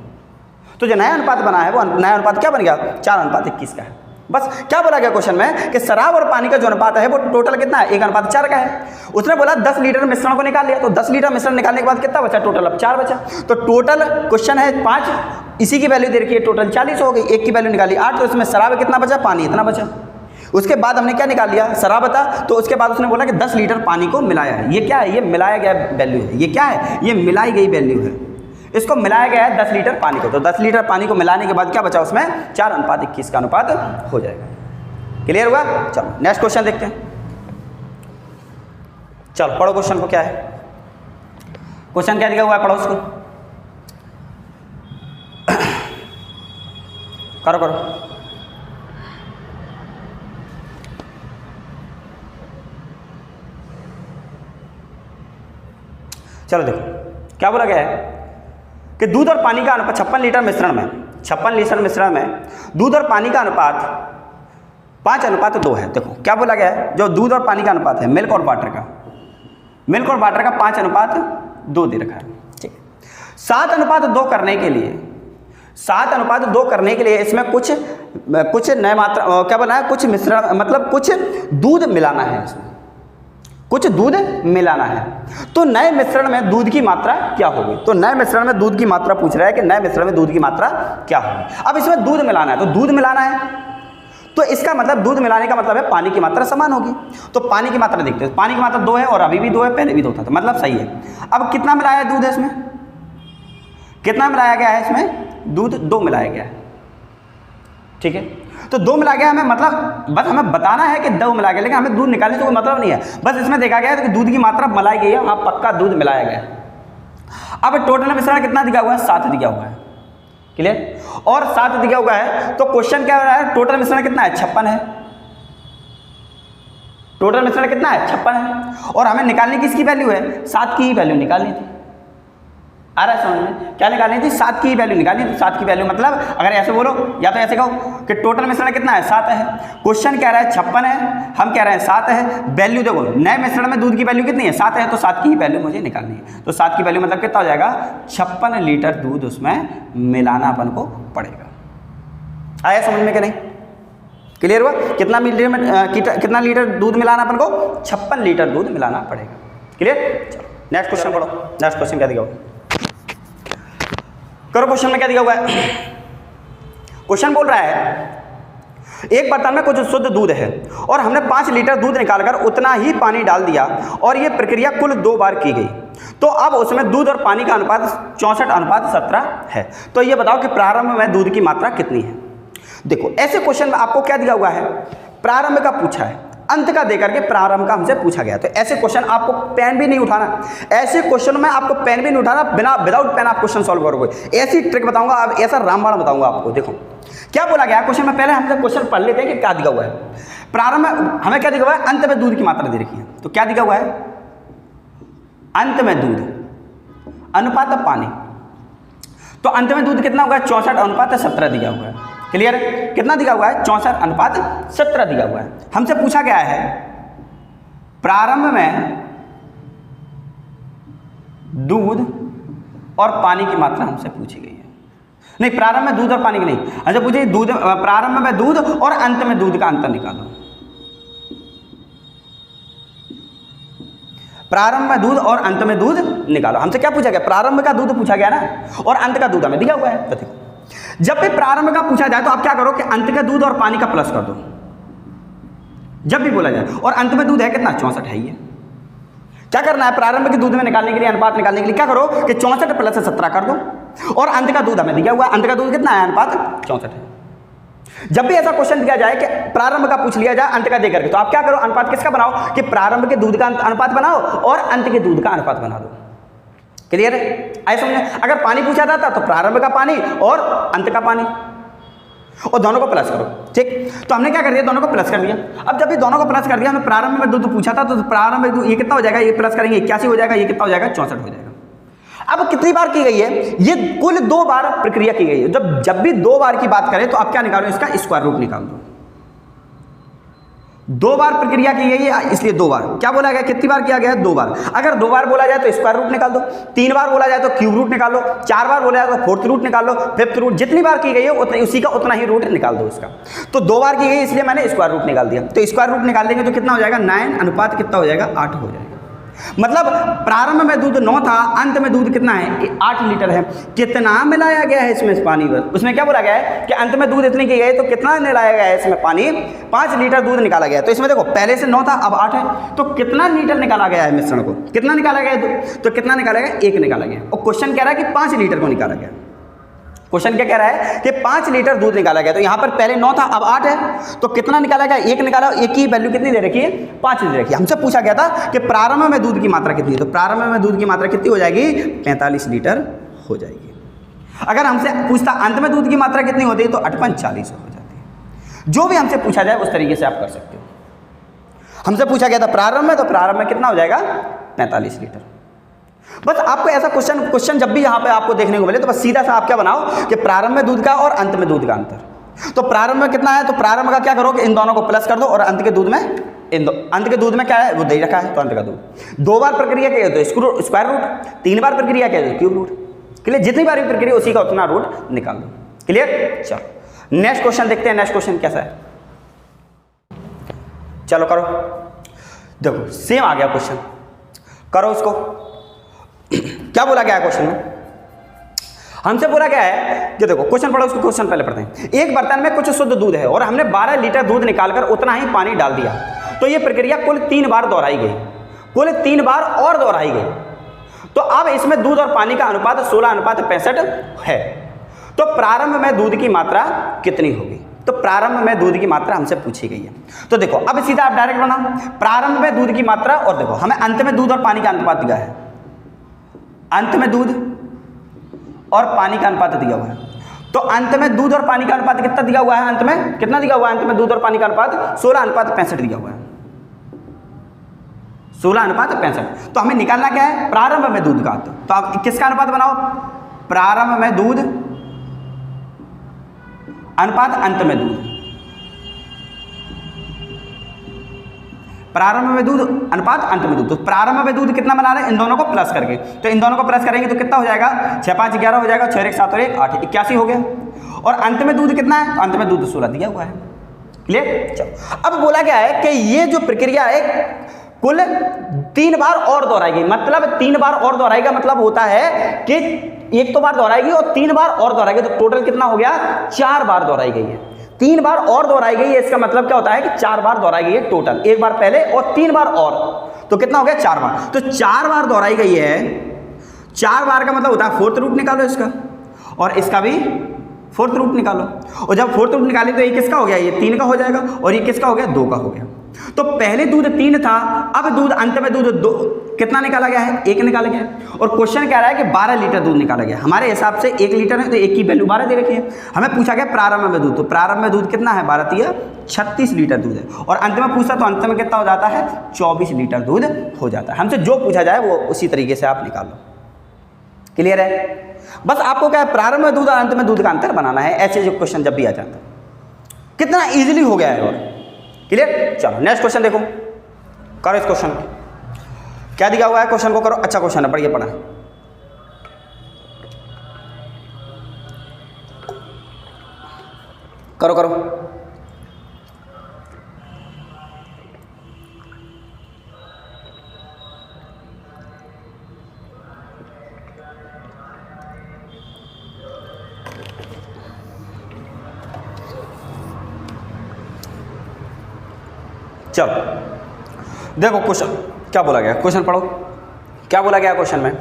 A: तो जो नया अनुपात बना है वो नया अनुपात क्या बन गया, 4:21 का है। बस क्या बोला गया क्वेश्चन में कि शराब और पानी का जो अनुपात है वो टोटल कितना है, 1:4 का है। उसने बोला 10 लीटर मिश्रण को निकाल लिया, तो 10 लीटर मिश्रण निकालने के बाद कितना बचा, टोटल अब 4 बचा। तो टोटल क्वेश्चन है 5, इसी की वैल्यू दे रखी है, टोटल 40 हो गई। एक की वैल्यू निकाली 8, तो इसमें शराब कितना बचा, पानी इतना बचा। उसके बाद हमने क्या निकाल लिया, शराब बता, तो उसके बाद उसने बोला कि 10 लीटर पानी को मिलाया है। ये क्या है, ये मिलाया गया वैल्यू है। ये क्या है, ये मिलाई गई वैल्यू है। इसको मिलाया गया है 10 लीटर पानी को, तो 10 लीटर पानी को मिलाने के बाद क्या बचा, उसमें 4:21 का अनुपात हो जाएगा। क्लियर हुआ। चलो नेक्स्ट क्वेश्चन देखते हैं। चलो पढ़ो क्वेश्चन को, क्या है क्वेश्चन, क्या दिया हुआ है, पढ़ो उसको, करो करो। चलो देखो क्या बोला गया है कि दूध और पानी का अनुपात 56 लीटर मिश्रण में, 56 लीटर मिश्रण में दूध और पानी का अनुपात 5:2 है। देखो क्या बोला गया है, जो दूध और पानी का अनुपात है, मिल्क और वाटर का, मिल्क और वाटर का 5:2 दे रखा है। ठीक है, 7:2 करने के लिए, 7:2 करने के लिए इसमें कुछ नए मात्रा, क्या बोला है, कुछ मिश्रण, मतलब कुछ दूध मिलाना है, इसमें कुछ दूध मिलाना है। तो नए मिश्रण में दूध की मात्रा क्या होगी, तो नए मिश्रण में दूध की मात्रा पूछ रहा है कि नए मिश्रण में दूध की मात्रा क्या होगी। अब इसमें दूध मिलाना है, तो दूध मिलाना है, तो इसका मतलब दूध मिलाने का मतलब है पानी की मात्रा समान होगी। तो पानी की मात्रा देखते हैं, पानी की मात्रा 2 है और अभी भी 2 है, पहले भी 2 था, तो मतलब सही है। अब कितना मिलाया है दूध है इसमें, कितना मिलाया गया है इसमें, दूध 2 मिलाया गया है। ठीक है, तो 2 मिला गया हमें, मतलब बस हमें बताना है कि 2 मिला गया, लेकिन हमें दूध निकालने से कोई मतलब नहीं है। बस इसमें देखा गया है कि दूध की मात्रा मलाई गई है, हाँ पक्का दूध मिलाया गया है। अब टोटल मिश्रण कितना दिया हुआ है, 7 दिया हुआ है। क्लियर, और 7 दिया हुआ है, तो क्वेश्चन क्या हो रहा है, टोटल मिश्रण कितना है, 56 है। टोटल मिश्रण कितना है, 56 है, और हमें निकालने की इसकी वैल्यू है, 7 की ही वैल्यू निकालनी थी। आ रहा है समझ में, क्या निकालनी थी, 7 की ही वैल्यू निकालनी थी। 7 की वैल्यू मतलब अगर ऐसे बोलो या तो ऐसे कहो कि टोटल मिश्रण कितना है, 7 है। क्वेश्चन कह रहा है 56 है, हम कह रहे हैं 7 है। वैल्यू देखो, नए मिश्रण में दूध की वैल्यू कितनी है, 7 है, तो 7 की ही वैल्यू मुझे निकालनी है। तो 7 की वैल्यू मतलब कितना हो जाएगा, 56 लीटर दूध उसमें मिलाना अपन को पड़ेगा। आया समझ में कि नहीं, क्लियर हुआ। कितना लीटर दूध मिलाना अपन को, 56 लीटर दूध मिलाना पड़ेगा। क्लियर। चलो नेक्स्ट क्वेश्चन पढ़ो। नेक्स्ट क्वेश्चन क्या दिया हुआ, करो क्वेश्चन में क्या दिया हुआ है। क्वेश्चन बोल रहा है एक बर्तन में कुछ शुद्ध दूध है और हमने 5 लीटर दूध निकालकर उतना ही पानी डाल दिया और यह प्रक्रिया कुल 2 बार की गई। तो अब उसमें दूध और पानी का अनुपात 64:17 है। तो ये बताओ कि प्रारंभ में दूध की मात्रा कितनी है। देखो ऐसे क्वेश्चन में आपको क्या दिया हुआ है, प्रारंभ का पूछा है, अंत का देकर के प्रारंभ का हमसे पूछा गया। तो ऐसे क्वेश्चन आपको पेन भी नहीं उठाना, ऐसे क्वेश्चन में आपको पेन भी नहीं उठाना, विदाउट पेन आप क्वेश्चन सॉल्व करोगे। ऐसी ट्रिक बताऊंगा, अब ऐसा रामबाण बताऊंगा आपको। देखो क्या बोला गया क्वेश्चन में, पहले हमसे क्वेश्चन पढ़ लेते हैं कि क्या दिया हुआ है। प्रारंभ में हमें क्या दिया हुआ है, अंत में दूध की मात्रा दे रखी है। तो क्या दिया हुआ है, अंत में दूध अनुपात पानी। तो अंत में दूध कितना होगा, 64:17 दिया हुआ है। क्लियर, कितना दिया हुआ है, 64:17 दिया हुआ है। हमसे पूछा गया है प्रारंभ में दूध और पानी की मात्रा हमसे पूछी गई है। नहीं, प्रारंभ में दूध और पानी की नहीं, अच्छा पूछे दूध, प्रारंभ में दूध और अंत में दूध का अंतर निकालो। प्रारंभ में दूध और अंत में दूध निकालो। हमसे क्या पूछा गया, प्रारंभ का दूध पूछा गया ना, और अंत का दूध हमें दिया हुआ है। तो देखो जब भी प्रारंभ का पूछा जाए तो आप क्या करो कि अंत का दूध और पानी का प्लस कर दो, जब भी बोला जाए। और अंत में दूध है कितना, 64 है। ये क्या करना है, प्रारंभ के दूध में निकालने के लिए, अनुपात निकालने के लिए क्या करो कि 64 प्लस 17 कर दो, और अंत का दूध हमें दिया हुआ है, अंत का दूध कितना है, अनुपात 64 है। जब भी ऐसा क्वेश्चन दिया जाए कि प्रारंभ का पूछ लिया जाए अंत का देकर के, तो आप क्या करो, अनुपात किसका बनाओ कि प्रारंभ के दूध का अनुपात बनाओ और अंत के दूध का अनुपात बना दो। क्लियर है, ऐसे समझे। अगर पानी पूछा जाता तो प्रारंभ का पानी और अंत का पानी। और दोनों को प्लस करो। ठीक, तो हमने क्या कर दिया, दोनों को प्लस कर दिया। अब जब ये दोनों को प्लस कर दिया, हमने प्रारंभ में दूध पूछा था, तो प्रारंभ में दूध ये कितना हो जाएगा, ये प्लस करेंगे 81 हो जाएगा, ये कितना हो जाएगा 64 हो जाएगा। अब कितनी बार की गई है, ये कुल 2 बार प्रक्रिया की गई है। जब भी 2 बार की बात करें तो आप क्या निकालो, इसका स्क्वायर रूट निकाल दो। 2 बार प्रक्रिया की गई है, इसलिए 2 बार। क्या बोला गया, कितनी बार किया गया है, 2 बार। अगर 2 बार बोला जाए तो स्क्वायर रूट निकाल दो, 3 बार बोला जाए तो क्यूब रूट निकाल लो, 4 बार बोला जाए तो फोर्थ रूट निकाल लो, फिफ्थ रूट, जितनी बार की गई है उतनी उसी का उतना ही रूट निकाल दो इसका। तो 2 बार की गई इसलिए मैंने स्क्वायर रूट निकाल दिया। तो स्क्वायर रूट निकाल देंगे तो कितना हो जाएगा, 9 अनुपात कितना हो जाएगा, 8 हो जाएगा। मतलब प्रारंभ में दूध 9 था, अंत में दूध कितना है, 8 लीटर है। कितना मिलाया गया है इसमें पानी, उसमें क्या बोला गया है कि अंत में दूध इतनी की गई, तो कितना मिलाया गया है इसमें पानी, 5 लीटर दूध निकाला गया। तो इसमें देखो पहले से 9 था, अब 8 है, तो कितना लीटर निकाला गया है मिश्रण को, कितना निकाला गया है, तो कितना निकाला गया, 1 निकाला गया। और क्वेश्चन कह रहा है कि 5 लीटर को निकाला गया। क्वेश्चन क्या कह रहा है कि 5 लीटर दूध निकाला गया। तो यहाँ पर पहले 9 था, अब 8 है, तो कितना निकाला गया, 1 निकाला। 1 की वैल्यू कितनी दे रखी है, 5 दे रखी है। हमसे पूछा गया था कि प्रारंभ में दूध की मात्रा कितनी है, तो प्रारंभ में दूध की मात्रा कितनी हो जाएगी, 45 लीटर हो जाएगी। अगर हमसे पूछता अंत में दूध की मात्रा कितनी होती है, तो 48 हो जाती है। जो भी हमसे पूछा जाए उस तरीके से आप कर सकते हो। हमसे पूछा गया था प्रारंभ में, तो प्रारंभ में कितना हो जाएगा, 45 लीटर। बस आपको ऐसा क्वेश्चन जब भी यहाँ पे आपको देखने को मिले, तो बस सीधा सा आप क्या बनाओ कि प्रारंभ में दूध का और अंत में दूध का अंतर। तो प्रारंभ में कितना है, तो प्रारंभ का क्या करो कि इन दोनों को प्लस कर दो, और अंत के दूध में अंत के दूध में क्या है, वो दे रखा है, तो अंत का दूध। 2 बार प्रक्रिया किया तो स्क्वायर रूट, 3 बार प्रक्रिया किया तो क्यूब रूट। क्लियर, जितनी बार प्रक्रिया उसी का उतना रूट निकाल दो। क्लियर, चलो नेक्स्ट क्वेश्चन देखते हैं। नेक्स्ट क्वेश्चन कैसा है, चलो करो। देखो सेम आ गया क्वेश्चन, करो उसको। क्या बोला गया है क्वेश्चन में, हमसे बोला गया है कि देखो क्वेश्चन पढ़ो, उसको क्वेश्चन पहले पढ़ते हैं। एक बर्तन में कुछ शुद्ध दूध है और हमने 12 लीटर दूध निकालकर उतना ही पानी डाल दिया, तो ये प्रक्रिया कुल 3 बार दोहराई गई, कुल 3 बार और दोहराई गई। तो अब इसमें दूध और पानी का अनुपात 16:65 है। तो प्रारंभ में दूध की मात्रा कितनी होगी, तो प्रारंभ में दूध की मात्रा हमसे पूछी गई है। तो देखो अब सीधा आप डायरेक्ट बनाओ, प्रारंभ में दूध की मात्रा, और देखो हमें अंत में दूध और पानी का अनुपात दिया है, अंत में दूध और पानी का अनुपात दिया हुआ है। तो अंत में दूध और पानी का अनुपात कितना दिया हुआ है, अंत में कितना दिया हुआ है, अंत में दूध और पानी का अनुपात 16:65 दिया हुआ है, 16:65। तो हमें निकालना क्या है, प्रारंभ में दूध का। तो आप किसका अनुपात बनाओ, प्रारंभ में दूध अनुपात अंत में दूध, प्रारंभ में दूध अनुपात अंत में दूध। तो प्रारंभ में दूध कितना बना रहे हैं, इन दोनों को प्लस करके, तो इन दोनों को प्लस करेंगे तो कितना हो जाएगा, 6 5 11 हो जाएगा, 6 1 7 और 1 8 81 हो गया। और अंत में दूध कितना है, अंत में दूध 16 दिया हुआ है। क्लियर, चलो अब बोला गया है कि ये जो प्रक्रिया है कुल 3 बार और दोहराएगी। मतलब 3 बार और दोहराएगा मतलब होता है कि एक तो बार दोहराएगी और 3 बार और दोहराएगी, तो टोटल कितना हो गया, 4 बार दोहराई गई है। 3 बार और दोहराई गई है, इसका मतलब क्या होता है कि 4 बार दोहराई गई है टोटल, 1 बार पहले और 3 बार और, तो कितना हो गया, 4 बार। तो 4 बार दोहराई गई है, 4 बार का मतलब होता है फोर्थ रूट निकालो इसका, और इसका भी फोर्थ रूट निकालो। और जब फोर्थ रूट निकाले तो ये किसका हो गया, ये 3 का हो जाएगा, और ये किसका हो गया, 2 का हो गया। तो पहले दूध 3 था, अब दूध अंत में दूध 2 कितना निकाला गया है, 1 निकाला गया है। और क्वेश्चन कह रहा है कि 12 लीटर दूध निकाला गया। हमारे हिसाब से 1 लीटर है तो 1 की वैल्यू 12 दे रखी है। हमें पूछा गया प्रारंभ में दूध, तो प्रारंभ में दूध कितना है, 12 3 36 लीटर दूध है। और अंत में पूछा तो अंत में कितना हो जाता है, 24 लीटर दूध हो जाता है। हमसे जो पूछा जाए वो उसी तरीके से आप निकाल लो। क्लियर है, बस आपको क्या है, प्रारंभ में दूध और अंत में दूध का अंतर बनाना है। ऐसे जो क्वेश्चन जब भी आ जाता है, कितना इजीली हो गया है। और क्लियर, चलो नेक्स्ट क्वेश्चन देखो, करो इस क्वेश्चन को, क्या दिया हुआ है, क्वेश्चन को करो। अच्छा क्वेश्चन है, बढ़िया पढ़ा, करो करो। चलो देखो क्वेश्चन क्या बोला गया, क्वेश्चन पढ़ो, क्या बोला गया क्वेश्चन में।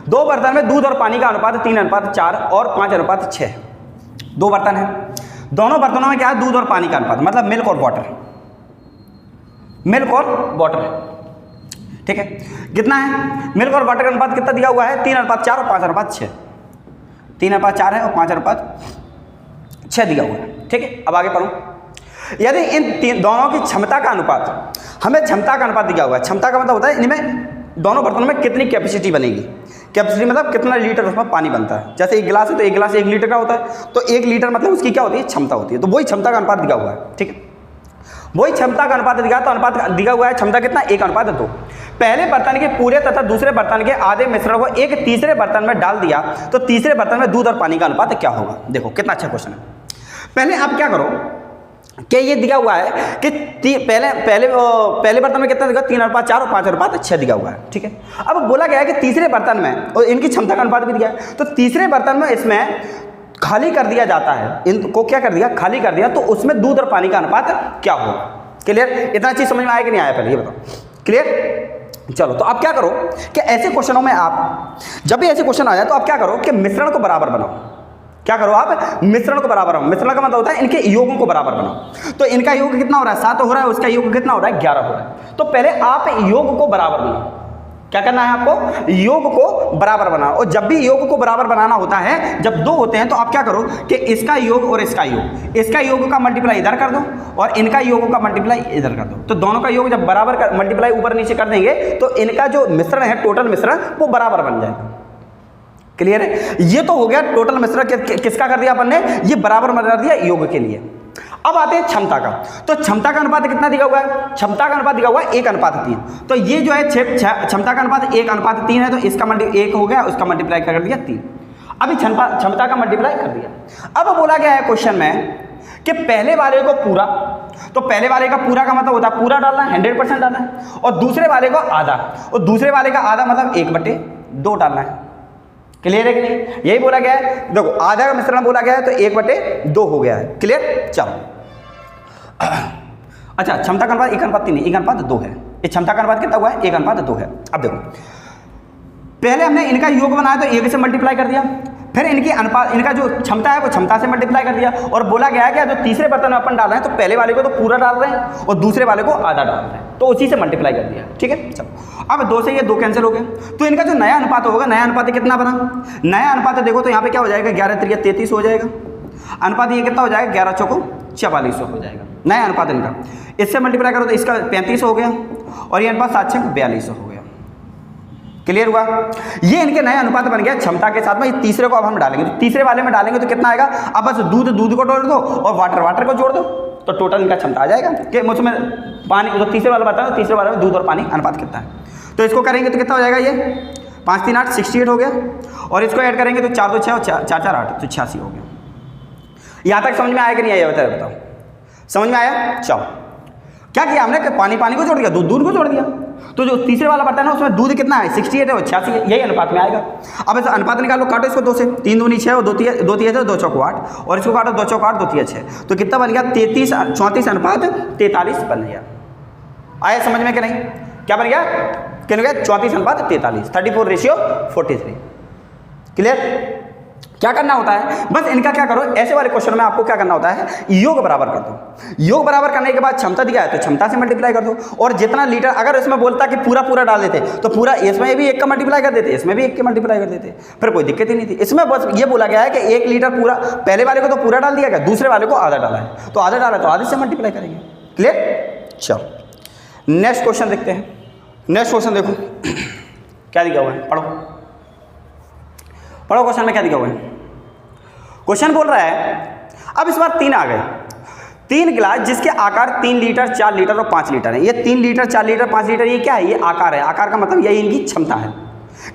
A: 2 बर्तन में दूध और पानी का अनुपात 3:4 और 5:6। 2 बर्तन है, दोनों बर्तनों में क्या है, दूध और पानी का अनुपात, मतलब मिल्क और वाटर, मिल्क और वाटर, ठीक है। कितना है, मिल्क और वाटर का अनुपात कितना दिया हुआ है, 3:4 और 5:6। 3:4 है और 5:6 6 दिया हुआ है, ठीक है। अब आगे पढ़ो, यदि इन दोनों की क्षमता का अनुपात, हमें क्षमता का अनुपात दिया हुआ है। क्षमता का मतलब होता है इनमें दोनों बर्तनों में कितनी कैपेसिटी बनेगी। कैपेसिटी मतलब कितना लीटर उसमें पानी बनता है। जैसे एक गिलास है तो एक गिलास 1 लीटर का होता है, तो 1 लीटर मतलब उसकी क्या होती है, क्षमता होती है। तो वही क्षमता का अनुपात दिया हुआ है, ठीक है। वही क्षमता का अनुपात दिया, तो अनुपात दिया हुआ है क्षमता कितना, 1:2। पहले बर्तन के पूरे तथा दूसरे बर्तन के आधे मिश्रण को एक तीसरे बर्तन में डाल दिया तो तीसरे बर्तन में दूध और पानी का अनुपात क्या होगा। देखो कितना अच्छा क्वेश्चन है। पहले आप क्या करो कि ये दिया हुआ है कि पहले बर्तन में कितना दिया, 3:4 और 5:6 दिया हुआ है, ठीक है। अब बोला गया है कि तीसरे बर्तन में, और इनकी क्षमता का अनुपात भी दिया है, तो तीसरे बर्तन में इसमें खाली कर दिया जाता है, इनको क्या कर दिया, खाली कर दिया, तो उसमें दूध और पानी का अनुपात क्या होगा। क्लियर, इतना चीज समझ में आया कि नहीं आया, पहले ये बताओ। क्लियर, चलो तो आप क्या करो कि ऐसे क्वेश्चनों में आप जब भी ऐसे क्वेश्चन आ जाए तो आप क्या करो कि मिश्रण को बराबर बनाओ। क्या करो आप, मिश्रण को बराबर बनाओ। मिश्रण का मतलब होता है इनके योगों को बराबर बनाओ। तो इनका योग कितना हो रहा है, 7 हो रहा है, उसका योग कितना हो रहा है, 11 हो रहा है। तो पहले आप योग को बराबर बनाओ। क्या करना है आपको, योग को बराबर बनाओ। और जब भी योग को बराबर बनाना होता है, जब 2 होते हैं, तो आप क्या करो कि इसका योग और इसका योग का मल्टीप्लाई इधर कर दो और इनका योग का मल्टीप्लाई इधर कर दो। तो दोनों का योग जब बराबर मल्टीप्लाई ऊपर नीचे कर देंगे तो इनका जो मिश्रण है, टोटल मिश्रण, वो बराबर बन जाएगा। क्लियर है, ये तो हो गया टोटल मिश्रण किसका कर दिया अपन ने, ये बराबर बना दिया योग के लिए। अब आते हैं क्षमता का। तो क्षमता का अनुपात कितना दिया हुआ है, क्षमता का अनुपात दिया हुआ है 1:3। तो ये जो है क्षमता का अनुपात 1:3 है, तो इसका 1 हो गया, उसका मल्टीप्लाई कर दिया 3। अभी क्षमता का मल्टीप्लाई कर दिया। अब बोला गया है क्वेश्चन में कि पहले वाले को पूरा, तो पहले वाले का पूरा का मतलब होता है पूरा डालना है, 100% डालना है, और दूसरे वाले को आधा, और दूसरे वाले का आधा मतलब 1/2 डालना है। क्लियर है कि नहीं, यही बोला गया है। देखो आधा का मिश्रण बोला गया है तो 1/2 हो गया है। क्लियर, चलो अच्छा, क्षमता का अनुपात 1:3 नहीं, 1:2 है। ये क्षमता का अनुपात कितना हुआ है, 1:2 है। अब देखो पहले हमने इनका योग बनाया तो 1 से मल्टीप्लाई कर दिया, फिर इनकी अनुपात, इनका जो क्षमता है वो क्षमता से मल्टीप्लाई कर दिया, और बोला गया है कि जो तीसरे बर्तन में अपन डाल रहे हैं तो पहले वाले को तो पूरा डाल रहे हैं और दूसरे वाले को आधा डाल रहे हैं, तो उसी से मल्टीप्लाई कर दिया। ठीक है, चलो अब 2 से ये 2 कैंसिल हो गए, तो इनका जो नया अनुपात होगा, नया अनुपात कितना बना, नया अनुपात देखो तो यहाँ पे क्या हो जाएगा, 11×3 = 33 हो जाएगा। अनुपात ये कितना हो जाएगा, 11×4 = 44 हो जाएगा नया अनुपात इनका। इससे मल्टीप्लाई करो तो इसका 35 हो गया, और ये अनुपात 7×6 = 42 हो गया। क्लियर हुआ, ये इनके नए अनुपात बन गया क्षमता के साथ में। ये तीसरे को अब हम डालेंगे, तो तीसरे वाले में डालेंगे तो कितना आएगा, अब बस दूध को जोड़ दो और वाटर को जोड़ दो, तो टोटल इनका क्षमता आ जाएगा कि मुझमें पानी, तो तीसरे वाला बताओ, तीसरे वाले में दूध और पानी अनुपात कितना है। तो इसको करेंगे तो कितना हो जाएगा, ये 5 3 8 68 हो गया, और इसको ऐड करेंगे तो 4 2 6 और 4 4 8 तो 86 हो गया। यहाँ तक समझ में आया कि नहीं आया, बताओ समझ में आया। चलो क्या किया हमने, पानी को जोड़ दिया, दूध को जोड़ दिया, तो जो तीसरे वाला बर्तन है उसमें दूध कितना है, 68 है और 86 है, यही अनुपात में आएगा। अब ऐसा अनुपात निकालो, काटो इसको 2 से, 3 दूनी 6 और 2 3 2 4 8, और इसको काटो 2 4 8 2 3 6, तो कितना बन गया, 34:43 बन गया। आया समझ में कि नहीं, क्या बन गया, क्या बन गया, 34:43, 34:43। क्लियर, क्या करना होता है, बस इनका क्या करो, ऐसे वाले क्वेश्चन में आपको क्या करना होता है, योग बराबर कर दो। योग बराबर करने के बाद क्षमता दिया है तो क्षमता से मल्टीप्लाई कर दो, और जितना लीटर, अगर इसमें बोलता कि पूरा डाल देते तो पूरा इसमें भी 1 का मल्टीप्लाई कर देते, इसमें भी 1 के मल्टीप्लाई कर देते, फिर कोई दिक्कत ही नहीं थी। इसमें बस ये बोला गया है कि 1 लीटर पूरा, पहले वाले को तो पूरा डाल दिया गया, दूसरे वाले को आधा डाला है, तो आधा डाला तो आधे से मल्टीप्लाई करेंगे। क्लियर, चलो नेक्स्ट क्वेश्चन देखते हैं। नेक्स्ट क्वेश्चन देखो क्या दिया हुआ है, पढ़ो क्वेश्चन में क्या दिया हुआ है। क्वेश्चन बोल रहा है, अब इस बार 3 आ गए, 3 गिलास जिसके आकार 3 लीटर 4 लीटर और 5 लीटर है। ये 3 लीटर 4 लीटर 5 लीटर ये क्या है, ये आकार है। आकार का मतलब यही इनकी क्षमता है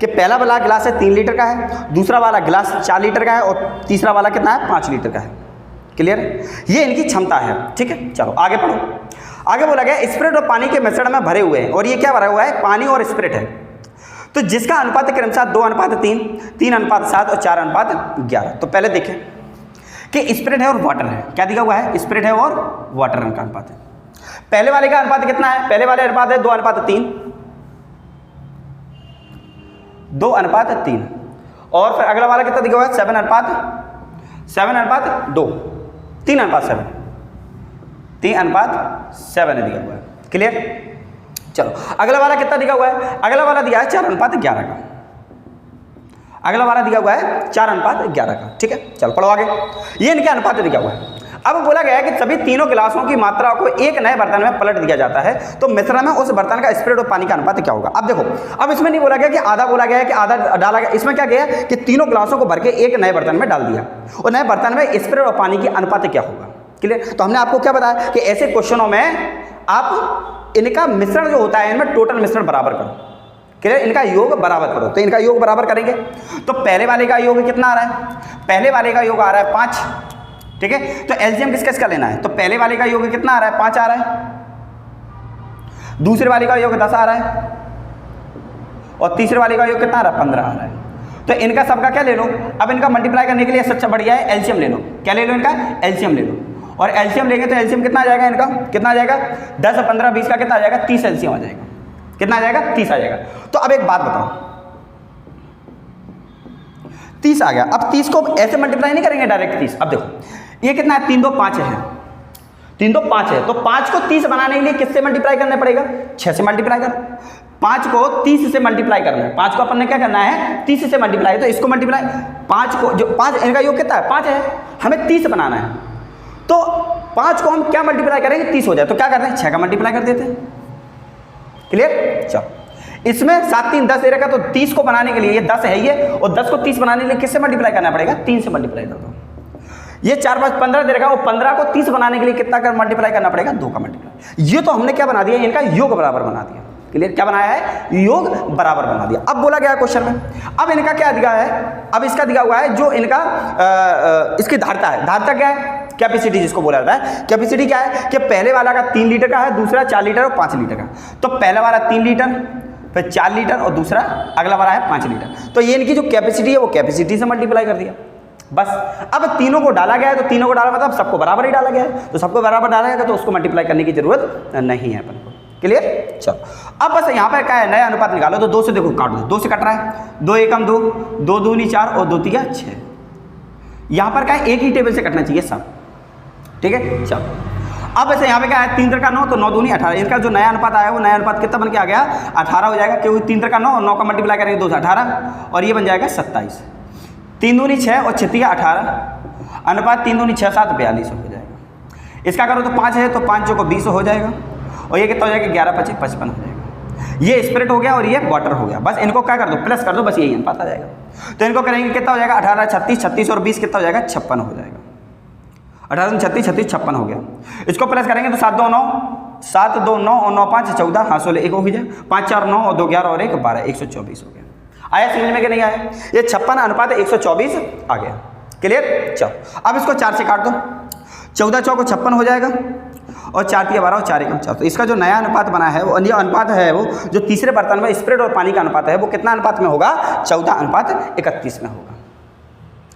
A: कि पहला वाला गिलास है 3 लीटर का है, दूसरा वाला गिलास 4 लीटर का है, और तीसरा वाला कितना है, 5 लीटर का है। क्लियर, ये इनकी क्षमता है। ठीक है, चलो आगे पढ़ो। आगे बोला गया स्पिरिट और पानी के मिश्रण में भरे हुए हैं, और ये क्या भरा हुआ है, पानी और स्पिरिट है, तो जिसका अनुपात क्रमशः 2:3, 3:7 और 4:11। तो पहले देखें कि स्पिरिट है और वाटर है, क्या दिया हुआ है, स्पिरिट है और वाटर का अनुपात है। पहले वाले का अनुपात कितना है, पहले वाले अनुपात है 2:3, 2:3, और फिर अगला वाला कितना दिया हुआ है, 7:2, 3:7, 3:7 दिया हुआ है। क्लियर, चलो अगला वाला कितना दिया हुआ है, अगला वाला दिया है 4:11 का। अगला वाला दिया हुआ है 4:11 का। ठीक है, चल पढ़ो आगे। ये इनके अनुपात दिया हुआ है। अब बोला गया है कि सभी तीनों गिलासों की मात्रा को एक नए बर्तन में पलट दिया जाता है, तो मिश्रण में उस बर्तन का स्प्रेड और पानी का अनुपात क्या होगा। अब देखो, अब इसमें नहीं बोला गया कि आधा, बोला गया है कि आधा डाला गया। इसमें क्या गया कि तीनों गिलासों को भर के एक नए बर्तन में डाल दिया और नए बर्तन में स्प्रेड और पानी की अनुपात क्या होगा। क्लियर। तो हमने आपको क्या बताया कि ऐसे क्वेश्चनों में आप इनका मिश्रण जो होता है, इनमें टोटल मिश्रण बराबर करो। क्लियर, इनका योग बराबर करो। तो इनका योग बराबर करेंगे तो पहले वाले का योग कितना आ रहा है, पहले वाले का योग आ रहा है 5। ठीक है, तो एलसीएम किस किस का लेना है, तो पहले वाले का योग कितना आ रहा है 5 आ रहा है, दूसरे वाले का योग 10 आ रहा है और तीसरे वाले का योग कितना आ रहा है 15 आ रहा है। तो इनका सबका क्या ले लो। अब इनका मल्टीप्लाई करने के लिए सबसे बढ़िया है एलसीएम ले लो। क्या ले लो, इनका एलसीएम ले लो। और एलसीएम लेंगे तो एलसीएम कितना आ जाएगा, इनका कितना आ जाएगा 10 और 15 20 का कितना आ जाएगा 30 एलसीएम आ जाएगा। कितना आ जाएगा 30 आ जाएगा। तो अब एक बात बताओ, 30 आ गया। अब 30 को ऐसे मल्टीप्लाई नहीं करेंगे डायरेक्ट 30। अब देखो ये कितना है 3 2 5 है, 3 2 5 है। तो 5 को 30 बनाने के लिए किससे मल्टीप्लाई करना पड़ेगा, 6 से मल्टीप्लाई कर। 5 को 30 से मल्टीप्लाई करना है, 5 को अपन ने क्या करना है 30 से मल्टीप्लाई। तो इसको मल्टीप्लाई 5 को, जो 5 इनका योग कितना है 5 है, हमें 30 बनाना है। तो 5 को हम क्या मल्टीप्लाई करेंगे 30 हो जाए। तो क्या करते हैं 6 का मल्टीप्लाई कर देते हैं। क्लियर। चलो इसमें 7 3 10 दे रखा, तो 30 को बनाने के लिए ये 10 है ये, और 10 को 30 बनाने के लिए किससे मल्टीप्लाई करना पड़ेगा 3 से मल्टीप्लाई कर दो। ये 4 5 15 दे रखा, वो 15 को 30 बनाने के लिए कितना कर मल्टीप्लाई करना पड़ेगा 2 का मल्टीप्लाई। ये तो हमने क्या बना दिया, इनका योग बराबर बना दिया। क्लियर, क्या बनाया है योग बराबर बना दिया। अब बोला गया क्वेश्चन में, अब इनका क्या दिया है, अब इसका दिया हुआ है जो इनका इसकी धारता है। धारता क्या है, कैपेसिटी जिसको बोला जाता है। कैपेसिटी क्या है कि पहले वाला का 3 लीटर का है, दूसरा 4 लीटर और 5 लीटर का। तो पहला वाला 3 लीटर, फिर 4 लीटर और दूसरा अगला वाला है 5 लीटर। तो ये इनकी जो कैपेसिटी है वो कैपेसिटी से मल्टीप्लाई कर दिया बस। अब तीनों को डाला गया है, तो तीनों को डाला मतलब सबको बराबर ही डाला गया है। तो सबको बराबर डाला गया तो उसको मल्टीप्लाई करने की जरूरत नहीं है अपन को। क्लियर। चलो अब बस यहाँ पर क्या है, नया अनुपात निकालो। तो 2 से देखो काट दो, 2 से कट रहा है, 2 एकम 2, 2 दूनी 4 और 2 तिया 6। यहाँ पर क्या है एक ही टेबल से कटना चाहिए सब। ठीक है। चलो अब ऐसे यहाँ पे क्या है 3 3 का 9, तो 9 दूनी 18। इनका जो नया अनुपात आया वो नया अनुपात कितना बन के आ गया 18 हो जाएगा, क्योंकि 3 3 का 9 और 9 का मल्टीप्लाई करेंगे 2 से 18 और ये बन जाएगा 27। 3 दूनी 6 और 6 18, अनुपात 3 दूनी 6 7 42 हो जाएगा। इसका करो तो 5 है, तो 5 को 20 हो जाएगा और ये कितना हो जाएगा 11 25 55 हो जाएगा। ये स्प्रेड हो गया और ये वाटर हो गया। बस इनको क्या कर दो प्लस कर दो, बस यही अनुपात आ जाएगा। तो इनको करेंगे कितना हो जाएगा 18 36 36 और 20 कितना हो जाएगा 56 हो जाएगा। 18 36 36 56 हो गया। इसको प्लस करेंगे तो 7 2 9 7 2 9 और 9 5 14 हाँ 16 1 हो गया, 5 4 9 और 2 11 और 1 12 124 हो गया। आया समझ में कि नहीं आया। ये 56 अनुपात 124 आ गया। क्लियर। चलो अब इसको 4 से काट दो, 14 4 को 56 हो जाएगा और 4 3 12 और 4 1 4। तो इसका जो नया अनुपात बना है वो अनुपात है वो जो तीसरे बर्तन में स्प्रेड और पानी का अनुपात है वो कितना अनुपात में होगा 14:31 में होगा।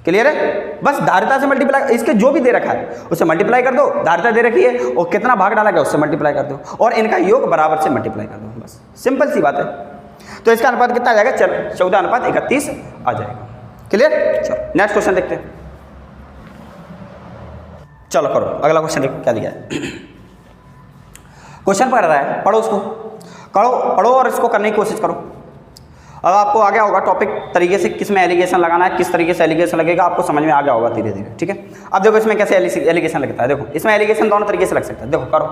A: क्लियर है। बस धारिता से मल्टीप्लाई, इसके जो भी दे रखा है उससे मल्टीप्लाई कर दो। धारिता दे रखी है और कितना भाग डाला गया उससे मल्टीप्लाई कर दो और इनका योग बराबर से मल्टीप्लाई कर दो। बस सिंपल सी बात है। तो इसका अनुपात कितना आ जाएगा 14:31 आ जाएगा। क्लियर। चलो नेक्स्ट क्वेश्चन देखते हैं। चलो करो अगला क्वेश्चन देखो क्या दिया है। क्वेश्चन पढ़ रहा है, पढ़ो उसको, पढ़ो और इसको करने की कोशिश करो। अब आपको आ गया होगा टॉपिक तरीके से किस में एलिगेशन लगाना है, किस तरीके से एलिगेशन लगेगा आपको समझ में आ गया होगा धीरे धीरे। ठीक है। अब देखो इसमें कैसे एलिगेशन लगता है। देखो इसमें एलिगेशन दोनों तरीके से लग सकता है। देखो करो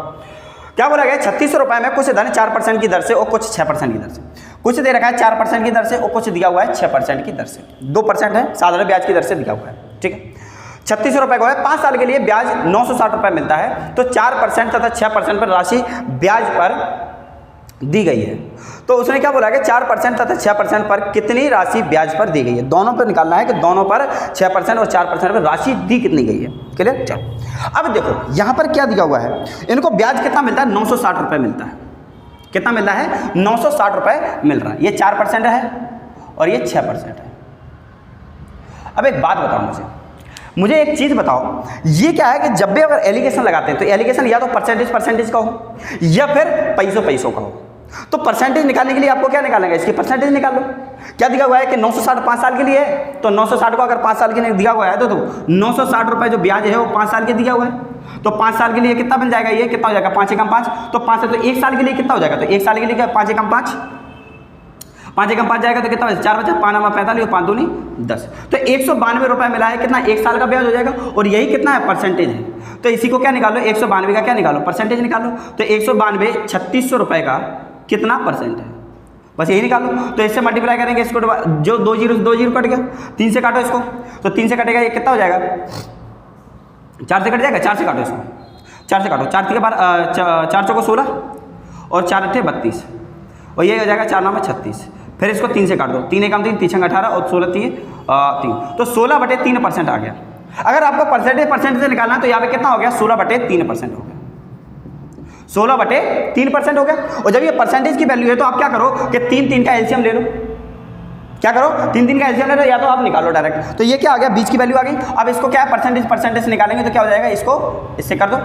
A: क्या बोला गया 3600 रुपये में कुछ धन 4% की दर से और कुछ 6% की दर से। कुछ दे रखा है 4% की दर से और कुछ दिया हुआ है 6% की दर से। 2% है साधारण ब्याज की दर से दिया हुआ है। ठीक है। 3600 रुपये को है 5 साल के लिए ब्याज 960 रुपये मिलता है। तो 4% तथा 6% पर राशि ब्याज पर दी गई है। तो उसने क्या बोला कि 4% तथा 6% पर कितनी राशि ब्याज पर दी गई है। दोनों पर निकालना है कि दोनों पर 6% और 4% पर राशि दी कितनी गई है। क्लियर। चलो अब देखो यहाँ पर क्या दिया हुआ है, इनको ब्याज कितना मिलता है 960 रुपये मिलता है। कितना मिल रहा है 960 रुपये मिल रहा है। ये 4% है और ये 6% है। अब एक बात बताओ मुझे एक चीज़ बताओ, ये क्या है कि जब भी अगर एलिगेशन लगाते हैं तो एलिगेशन या तो परसेंटेज का हो या फिर पैसों का हो। तो परसेंटेज निकालने के लिए आपको क्या निकालना है, इसकी परसेंटेज निकाल लो। क्या दिया हुआ है कि 960 5 साल के लिए है, तो 960 को अगर 5 साल के लिए दिया हुआ है तो 960 रुपये जो ब्याज है वो 5 साल के दिया हुआ है। तो 5 साल के लिए कितना बन जाएगा, ये कितना हो जाएगा 5 एकम 5। तो 5 है तो 1 साल के लिए कितना हो जाएगा, तो 1 साल के लिए क्या 5 एकम 5। 5 एकम 5 जाएगा तो कितना बचा, 4 बचा, 5 9 45 और 5 दूनी 10। तो 192 रुपये मिला है, कितना, 1 साल का ब्याज हो जाएगा। और यही कितना है, परसेंटेज है। तो इसी को क्या निकालो, 192 का क्या निकालो, परसेंटेज निकालो। तो 192 3600 रुपये का कितना परसेंट है, बस यही निकालो। तो इससे मल्टीप्लाई करेंगे, इसको जो 2 जीरो कट गया, 3 से काटो इसको, तो 3 से कटेगा, ये कितना हो जाएगा, 4 से कट जाएगा, 4 से काटो इसको, 4 से काटो, 4 के बाद 4 चौको 16 और 4 अट्ठे 32 और ये हो जाएगा 4 9 36। फिर इसको 3 से काट दो, 3 एकम 3 3 छंग 18 और 16 3 3, तो 16/3% आ गया। अगर आपको परसेंटेज से निकालना है तो यहाँ पे कितना हो गया, 16/3% हो गया, 16/3% हो गया। और जब ये परसेंटेज की वैल्यू है तो आप क्या करो कि 3 का एलसीएम ले लो, क्या करो, 3 का एलसीएम ले लो, या तो आप निकालो डायरेक्ट। तो ये क्या आ गया, बीच की वैल्यू आ गई। अब इसको क्या है, परसेंटेज निकालेंगे तो क्या हो जाएगा, इसको इससे कर दो।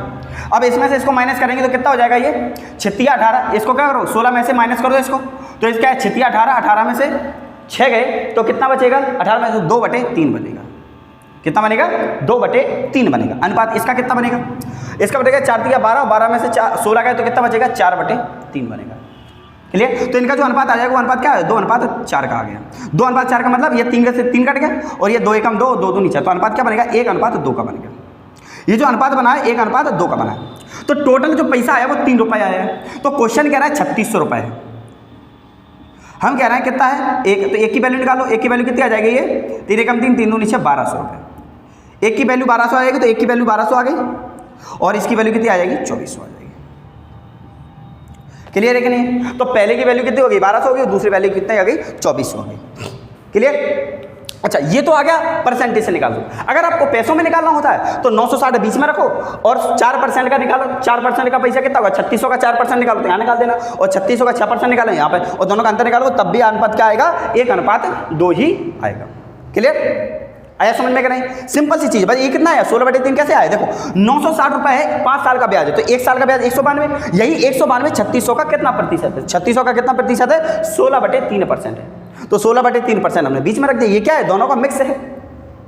A: अब इसमें से इसको माइनस करेंगे तो कितना हो जाएगा, ये 36 18, इसको क्या करो, 16 में से माइनस कर दो इसको, तो इसका है 36 18, 18 में से 6 गए तो कितना बचेगा, 18 में से 2/3 बनेगा। कितना बनेगा, 2/3 बनेगा। अनुपात इसका कितना बनेगा, इसका बनेगा 4 3 12 और 12 में से 16 गए तो कितना बचेगा, 4/3 बनेगा। क्लियर। तो इनका जो अनुपात आ जाएगा वो अनुपात क्या है, 2:4 का आ गया। 2:4 का मतलब ये 3 से 3 कट गया और ये 2 एकम 2 2 नीचे, तो अनुपात क्या बनेगा, 1:2 का बनेगा। ये जो अनुपात बना है 1:2 का बना है। तो टोटल जो पैसा आया वो 3 रुपये आया है। तो क्वेश्चन कह रहा है 3600 रुपये है, हम कह रहे हैं कितना है, एक, तो एक की वैल्यू निकालो, एक की वैल्यू कितनी आ जाएगी, ये 3 एकम 3 3 2 नीचे 1200 रुपये। एक की वैल्यू 1200 आ जाएगी, तो एक की वैल्यू 1200 आ गई और इसकी वैल्यू कितनी आ जाएगी, 2400 आ जाएगी। क्लियर है कि नहीं। तो पहले की वैल्यू कितनी होगी, 1200 होगी और दूसरी वैल्यू कितनी आ गई, 2400 आ गई। क्लियर। अच्छा, ये तो आ गया परसेंटेज से निकाल दो। अगर आपको पैसों में निकालना होता है तो 960 बीच में रखो और 4% का निकालो। 4% का पैसा कितना होगा, 3600 का 4% निकालो तो यहाँ निकाल देना, और 3600 का 6% निकालो यहाँ पे, और दोनों का अंतर निकालो, तब भी अनुपात क्या आएगा, 1:2 ही आएगा। क्लियर। आया समझ में कि नहीं। सिंपल सी चीज। भाई ये कितना है, 16/3 कैसे आया, देखो 960 रुपये है, 5 साल का ब्याज है, तो 1 साल का ब्याज 192, यही 192 3600 का कितना प्रतिशत है, 3600 का कितना प्रतिशत है, 16/3% है। तो 16/3% हमने बीच में रख दिया। ये क्या है, दोनों का मिक्स है।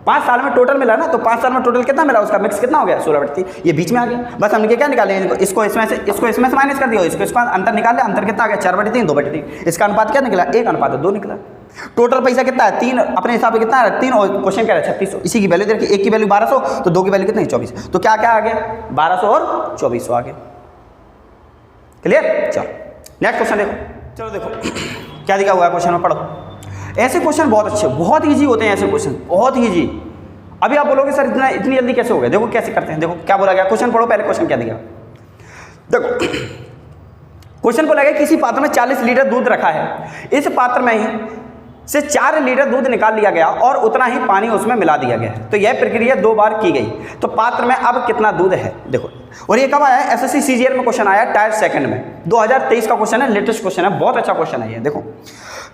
A: 5 साल में टोटल मिला ना, तो 5 साल में टोटल कितना मिला, उसका मिक्स कितना हो गया, 16/3, ये बीच में आ गया। बस हमने क्या निकाले, इसको इसमें से माइनस कर दिया, इसको इसका अंतर निकाल लिया। अंतर कितना आ गया, 4/3 2/3। इसका अनुपात क्या निकला, 1:2 निकला। टोटल पैसा कितना है, 3, अपने हिसाब से कितना है 3, और क्वेश्चन क्या है 3600। इसी की वैल्यू देखिए, एक की वैल्यू 1200 तो 2 की वैल्यू कितनी है 24। तो क्या क्या आ गया, 1200 और 2400 आ गया। क्लियर। चलो नेक्स्ट क्वेश्चन देखो। चलो देखो क्या दिया हुआ है क्वेश्चन में, पढ़ो। ऐसे क्वेश्चन बहुत अच्छे, बहुत ईजी होते हैं ऐसे क्वेश्चन, बहुत ईजी। अभी आप बोलोगे सर इतनी जल्दी कैसे हो गया, देखो कैसे करते हैं। देखो क्या बोला गया, क्वेश्चन पढ़ो पहले, क्वेश्चन क्या दिया। देखो क्वेश्चन बोला गया किसी पात्र में 40 लीटर दूध रखा है, इस पात्र में ही से 4 लीटर दूध निकाल लिया गया और उतना ही पानी उसमें मिला दिया गया है। तो यह प्रक्रिया 2 बार की गई, तो पात्र में अब कितना दूध है, देखो। और ये कब आया है, एसएससी सीजीएल में क्वेश्चन आया टायर सेकंड में, 2023 का क्वेश्चन है, लेटेस्ट क्वेश्चन है, बहुत अच्छा क्वेश्चन है ये। देखो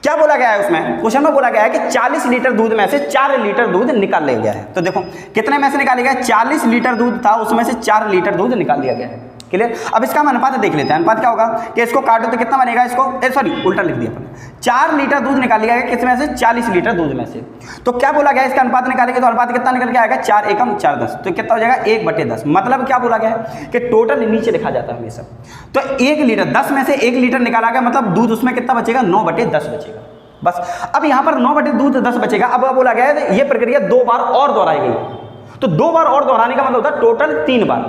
A: क्या बोला गया है उसमें, क्वेश्चन में बोला गया है कि 40 लीटर दूध में से 4 लीटर दूध निकाल लिया गया है। तो देखो कितने में से निकाला गया, 40 लीटर दूध था, उसमें से 4 लीटर दूध निकाल लिया गया है। क्लियर। अब इसका हम अनुपात देख लेते हैं। अनुपात क्या होगा कि इसको काटो तो कितना बनेगा, इसको सॉरी उल्टा लिख दिया अपन, 4 लीटर दूध निकाल लिया गया किसमें से, 40 लीटर दूध में से। तो क्या बोला गया, इसका अनुपात निकालेंगे तो अनुपात कितना निकल के आएगा, 4 एकम 4 10, तो कितना हो जाएगा 1/10। मतलब क्या बोला गया है कि टोटल नीचे लिखा जाता है हमेशा। तो 1 लीटर 10 में से 1 लीटर निकाला गया, मतलब दूध उसमें कितना बचेगा, 9/10 बचेगा बस। अब यहाँ पर 9/10 बचेगा। अब बोला गया है ये प्रक्रिया 2 बार और दोहराई गई, तो 2 बार और दोहराने का मतलब होता है टोटल 3 बार।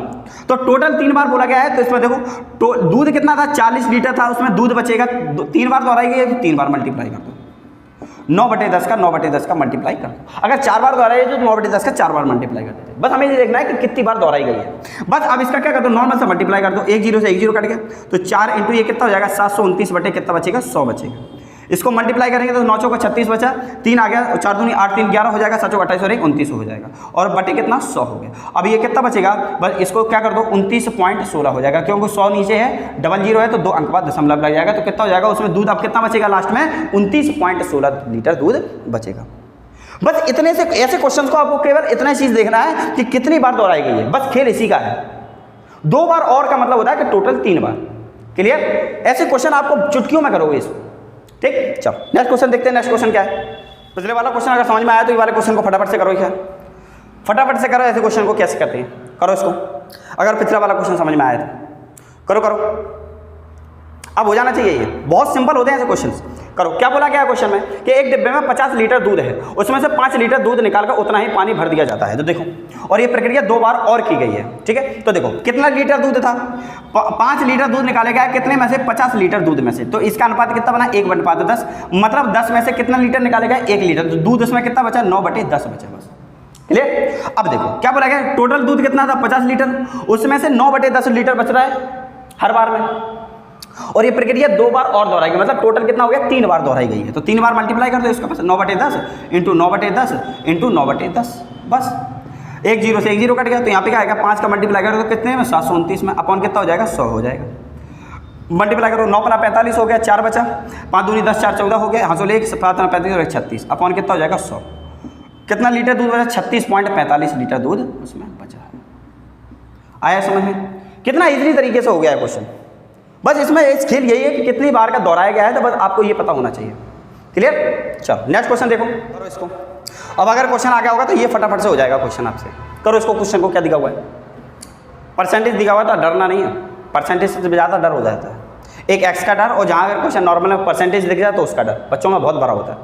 A: तो टोटल 3 बार बोला गया है, तो इसमें देखो दूध कितना था, 40 लीटर था, उसमें दूध बचेगा, 3 बार दोहराई गई है, तो 3 बार मल्टीप्लाई कर दो, 9/10 का 9/10 का मल्टीप्लाई कर दो। अगर 4 बार दोहराई है तो 9/10 का 4 बार मल्टीप्लाई कर देते। बस हमें ये देखना है कि कितनी बार दोहराई गई है। बस अब इसका क्या कर दो, नॉर्मल से मल्टीप्लाई कर दो, 1 0 से 1 0 कट गया, तो 4 इंटू ये कितना हो जाएगा, 729 बटे कितना बचेगा, 100 बचेगा। इसको मल्टीप्लाई करेंगे तो 9 चौका 36 बचा, 3 आ गया, 4 दूनी 8 3 11 हो जाएगा, 7 28 और 1 29 हो जाएगा, और बटे कितना 100 हो गया। अब ये कितना बचेगा, बस इसको क्या कर दो 29.16 हो जाएगा, क्योंकि 100 नीचे है, डबल 0 है तो 2 अंक बाद दशमलव लग जाएगा, तो कितना हो जाएगा उसमें दूध अब कितना बचेगा लास्ट में, 29.16 लीटर दूध बचेगा। बस इतने से ऐसे क्वेश्चन को आपको केवल इतना चीज देखना है कि कितनी बार दोहराई गई है, बस खेल इसी का है। 2 बार और का मतलब होता है कि टोटल 3 बार। क्लियर। ऐसे क्वेश्चन आपको चुटकियों में करोगे इसको, ठीक। चलो नेक्स्ट क्वेश्चन देखते हैं। नेक्स्ट क्वेश्चन क्या है, पिछले वाला क्वेश्चन अगर समझ में आया तो ये वाले क्वेश्चन को फटाफट से करो, क्या फटाफट से करो। ऐसे क्वेश्चन को कैसे करते हैं, करो इसको। अगर पिछला वाला क्वेश्चन समझ में आया तो करो। अब हो जाना चाहिए, ये बहुत सिंपल होते हैं ऐसे क्वेश्चन, करो। क्या बोला गया क्वेश्चन में कि एक डिब्बे में 50 लीटर दूध है, उसमें से 5 लीटर दूध निकालकर उतना ही पानी भर दिया जाता है। तो देखो, और ये प्रक्रिया 2 बार और की गई है, ठीक है। तो देखो कितना लीटर दूध था, 5 लीटर दूध निकाला गया, कितने में से 50 लीटर दूध में से, तो इसका अनुपात कितना बना 1/10, मतलब 10 में से कितना लीटर निकाला गया 1 लीटर, तो दूध उसमें कितना बचा 9/10 बचा, बस क्लियर। अब देखो क्या बोला गया, टोटल दूध कितना था 50 लीटर, उसमें से 9/10 लीटर बच रहा है हर बार में, और ये प्रक्रिया 2 बार और दोहराएगी, मतलब टोटल कितना हो गया 3 बार दोहराई गई है। तो 3 बार मल्टीप्लाई कर दो इसका, बस 9/10 इंटू 9/10 इंटू 9/10, बस 1 0 से 1 0 कट गया। तो यहाँ पे क्या आएगा 5 का मल्टीप्लाई करो तो कितने में 729 में, अपॉन कितना हो जाएगा 100 हो जाएगा। मल्टीप्लाई करो 9 × 45 हो गया, 4 बचा, 5 दूनी 10 4 14 हो गया, हाँ 1 7 35 और 36, अपॉन कितना हो जाएगा 100। कितना लीटर दूध बचा 36.45 लीटर दूध उसमें बचा है। आया समझ में, कितना इजीली तरीके से हो गया है क्वेश्चन। बस इसमें इस खेल यही है कि कितनी बार का दोहराया गया है, तो बस आपको ये पता होना चाहिए, क्लियर। चलो नेक्स्ट क्वेश्चन देखो, करो इसको। अब अगर क्वेश्चन आ गया होगा तो ये फटाफट से हो जाएगा क्वेश्चन आपसे। करो इसको, क्वेश्चन को क्या दिखा हुआ है, परसेंटेज दिखा हुआ है, तो डरना नहीं है, परसेंटेज से ज़्यादा डर हो जाता है। एक एक्स का डर, और जहाँ अगर क्वेश्चन नॉर्मल में परसेंटेज दिख जाए तो उसका डर बच्चों में बहुत बड़ा होता है,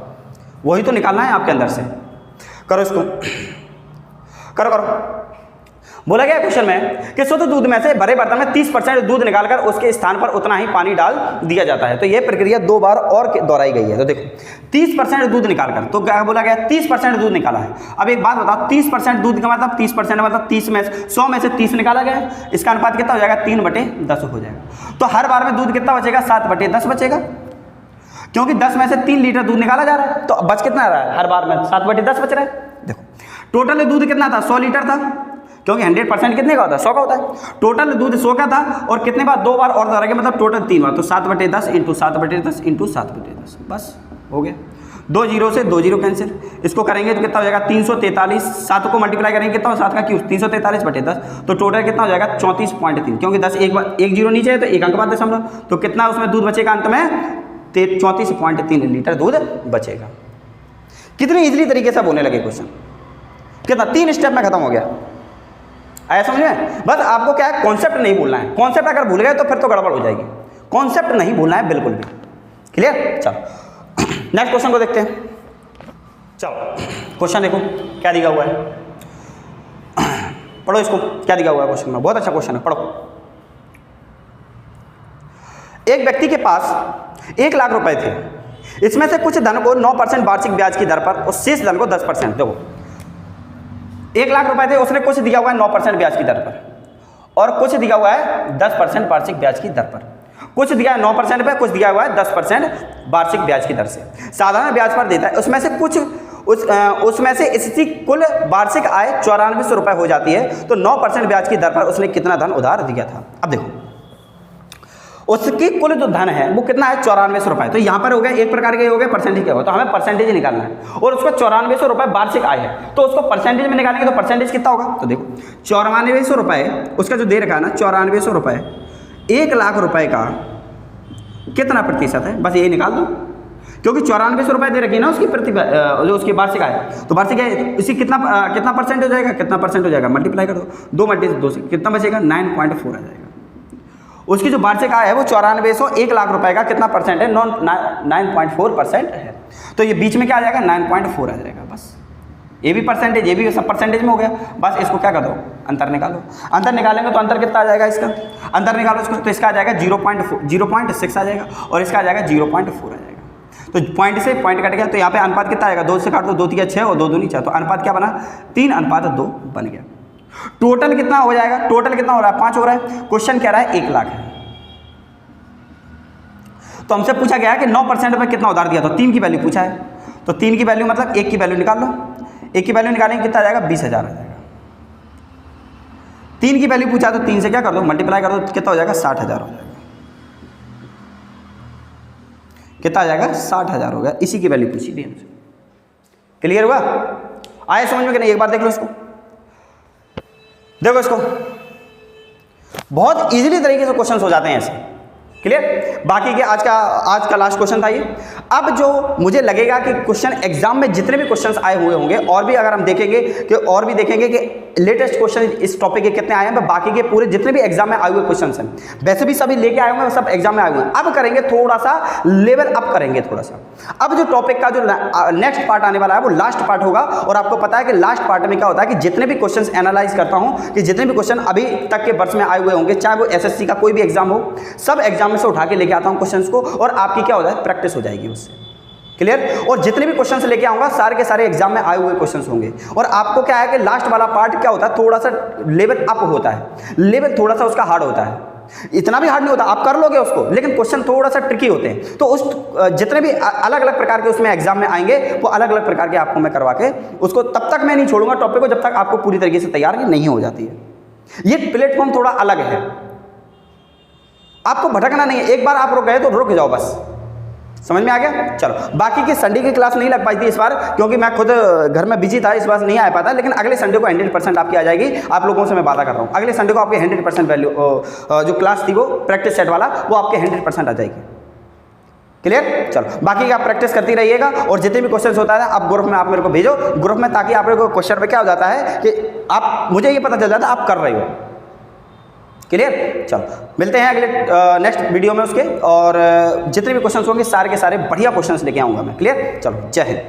A: वही तो निकालना है आपके अंदर से। करो इसको, करो करो। बोला गया क्वेश्चन में कि शुद्ध दूध में से भरे बर्तन में 30% दूध निकालकर उसके स्थान पर उतना ही पानी डाल दिया जाता है। तो यह प्रक्रिया 2 बार और दोहराई गई है। तो देखो 30% दूध निकालकर, तो क्या बोला गया 30% दूध निकाला है। अब एक बात बताओ, 30% दूध का मतलब 30% मतलब 30 में 100 में से 30 निकाला गया है, इसका अनुपात कितना हो जाएगा 3/10 हो जाएगा। तो हर बार में दूध कितना बचेगा 7/10 बचेगा, क्योंकि 10 में से 3 लीटर दूध निकाला जा रहा है, तो बच कितना रहा है हर बार में 7/10 बच रहा है। देखो टोटल दूध कितना था 100 लीटर था, क्योंकि 100% कितने का होता है 100 का होता है। टोटल दूध 100 का था, और कितने बार 2 बार और दोहराएंगे, मतलब टोटल 3 बार, तो 7/10 इंटू 7/10 इंटू 7/10, बस हो गया। 2 0 से 2 0 कैंसिल, इसको करेंगे तो कितना हो जाएगा 343, 7 को मल्टीप्लाई करेंगे कितना, 7 का क्यूब 343/10, तो टोटल कितना हो जाएगा 34.3, क्योंकि 10 एक 0 नीचे है तो एक अंक बाद दशमलव, तो कितना उसमें दूध बचेगा अंत में 34.3 लीटर दूध बचेगा। कितनी इजीली तरीके से होने लगे क्वेश्चन, कितना 3 स्टेप में खत्म हो गया। आया समझ में, बस आपको क्या है कॉन्सेप्ट नहीं भूलना है, कॉन्सेप्ट अगर भूल गए तो फिर तो गड़बड़ हो जाएगी, कॉन्सेप्ट नहीं भूलना है बिल्कुल भी, क्लियर। चलो नेक्स्ट क्वेश्चन को देखते हैं। चलो क्वेश्चन देखो क्या दिया हुआ है, पढ़ो इसको, क्या दिया हुआ है क्वेश्चन में, बहुत अच्छा क्वेश्चन है, पढ़ो। एक व्यक्ति के पास 1 लाख रुपए थे, इसमें से कुछ धन को 9% वार्षिक ब्याज की दर पर और शेष धन को 10%, देखो 1 लाख रुपए थे, उसने कुछ दिया हुआ है 9% ब्याज की दर पर, और कुछ दिया हुआ है 10% वार्षिक ब्याज की दर पर, कुछ दिया है 9% पे, कुछ दिया हुआ है 10% वार्षिक ब्याज की दर से, साधारण ब्याज पर देता है। उसमें से कुछ उसमें से इसकी कुल वार्षिक आय 9400 रुपये हो जाती है, तो 9% ब्याज की दर पर उसने कितना धन उधार दिया था। अब देखो उसकी कुल जो धन है वो कितना है 9400 रुपये, तो यहाँ पर हो गया एक प्रकार के हो गए परसेंटेज क्या होगा, तो हमें परसेंटेज निकालना है, और उसको 9400 रुपये वार्षिक आय है, तो उसको परसेंटेज में निकालेंगे तो परसेंटेज कितना होगा, तो देखो 9400 रुपये उसका जो दे रखा है ना 9400 रुपये 1 लाख रुपए का कितना प्रतिशत है, बस यही निकाल दो, क्योंकि 9400 रुपये दे रखी है ना उसकी जो उसकी वार्षिक आय, तो वार्षिक आय इसी कितना परसेंट हो जाएगा, कितना परसेंट हो जाएगा मल्टीप्लाई कर दो, 2/2 से कितना बचेगा 9.4 आ जाएगा। उसकी जो वार्षिक आय है वो 9400 1 लाख रुपए का कितना परसेंट है 9.4% है, तो ये बीच में क्या आ जाएगा 9.4 आ जाएगा, बस ये भी परसेंटेज ये भी सब परसेंटेज में हो गया। बस इसको क्या कर दो अंतर निकालो, अंतर निकालेंगे तो अंतर कितना आ जाएगा, इसका अंतर निकालो इसको, तो इसका आ जाएगा 0.6 आ जाएगा, और इसका आ जाएगा 0.4 आ जाएगा। तो पॉइंट से पॉइंट कट गया, तो यहाँ पे अनुपात कितना आएगा 2 से काट दो, 2 3 6 और 2 दूनी 4, तो अनुपात क्या बना 3:2 बन गया। टोटल कितना हो जाएगा, टोटल कितना हो रहा है 5 हो रहा है, क्वेश्चन कह रहा है 1 लाख है, तो हमसे पूछा गया है कि 9% पे कितना उधार दिया, तो 3 की वैल्यू पूछा है, तो 3 की वैल्यू मतलब 1 की वैल्यू निकाल लो, 1 की वैल्यू निकालेंगे कितना आ जाएगा 20,000 आ जाएगा। 3 की वैल्यू पूछा तो 3 से क्या कर दो मल्टीप्लाई कर दो, कितना हो जाएगा 60,000 हो जाएगा, कितना आ जाएगा 60,000 हो गया, इसी की वैल्यू पूछी थी हमसे। क्लियर हुआ, आए समझ में कि नहीं, एक बार देख लो इसको, देखो इसको बहुत इजीली तरीके से क्वेश्चन हो जाते हैं ऐसे, क्लियर। बाकी के आज का लास्ट क्वेश्चन था ये। अब जो मुझे लगेगा कि क्वेश्चन एग्जाम में जितने भी क्वेश्चंस आए हुए होंगे, और भी अगर हम देखेंगे कि लेटेस्ट क्वेश्चन इस टॉपिक के कितने आए हैं, बाकी के पूरे जितने भी एग्जाम में आए हुए क्वेश्चंस हैं, वैसे भी सभी लेके आए होंगे, सब एग्जाम में आए हुए हैं। अब करेंगे थोड़ा सा लेवल अप करेंगे थोड़ा सा। अब जो टॉपिक का जो नेक्स्ट पार्ट आने वाला है वो लास्ट पार्ट होगा, और आपको पता है कि लास्ट पार्ट में क्या होता है कि जितने भी क्वेश्चंस एनालाइज करता हूं, कि जितने भी क्वेश्चन अभी तक के वर्ष में आए हुए होंगे, चाहे वो एसएससी का कोई भी एग्जाम हो, सब एग्जाम में से उठा के लेके आता हूं क्वेश्चंस को, और आपकी क्या होता है प्रैक्टिस हो जाएगी उससे। क्लियर। और जितने भी क्वेश्चंस लेके आऊंगा सारे के सारे एग्जाम में आए हुए क्वेश्चंस होंगे, और आपको क्या है कि लास्ट वाला पार्ट क्या होता है, थोड़ा सा लेवल अप होता है, लेवल थोड़ा सा उसका हार्ड होता है। इतना भी हार्ड नहीं होता, आप कर लोगे उसको, लेकिन क्वेश्चन थोड़ा सा ट्रिकी होते हैं। तो उस जितने भी अलग अलग प्रकार के उसमें एग्जाम में आएंगे, वो अलग अलग प्रकार के आपको मैं करवा के उसको, तब तक मैं नहीं छोड़ूंगा टॉपिक को जब तक आपको पूरी तरीके से तैयार नहीं हो जाती है। ये प्लेटफॉर्म थोड़ा अलग है, आपको भटकना नहीं है। एक बार आप रुक गए तो रुक जाओ, बस। समझ में आ गया। चलो, बाकी की संडे की क्लास नहीं लग पाई थी इस बार, क्योंकि मैं खुद घर में बिजी था, इस बार नहीं आ पाता। लेकिन अगले संडे को 100% आपकी आ जाएगी। आप लोगों से मैं वादा कर रहा हूँ, अगले संडे को आपकी 100% वैल्यू जो क्लास थी वो प्रैक्टिस सेट वाला, वो आपके 100% आ जाएगी। क्लियर। चलो, बाकी आप प्रैक्टिस करती रहिएगा, और जितने भी क्वेश्चंस होता है आप ग्रुप में आप मेरे को भेजो ग्रुप में, ताकि आप लोगों को क्वेश्चन में क्या हो जाता है कि आप, मुझे ये पता चल जाता है आप कर रहे हो। क्लियर। चलो, मिलते हैं अगले नेक्स्ट वीडियो में उसके, और जितने भी क्वेश्चंस होंगे सारे के सारे बढ़िया क्वेश्चंस लेके आऊँगा मैं। क्लियर। चलो, जय हिंद।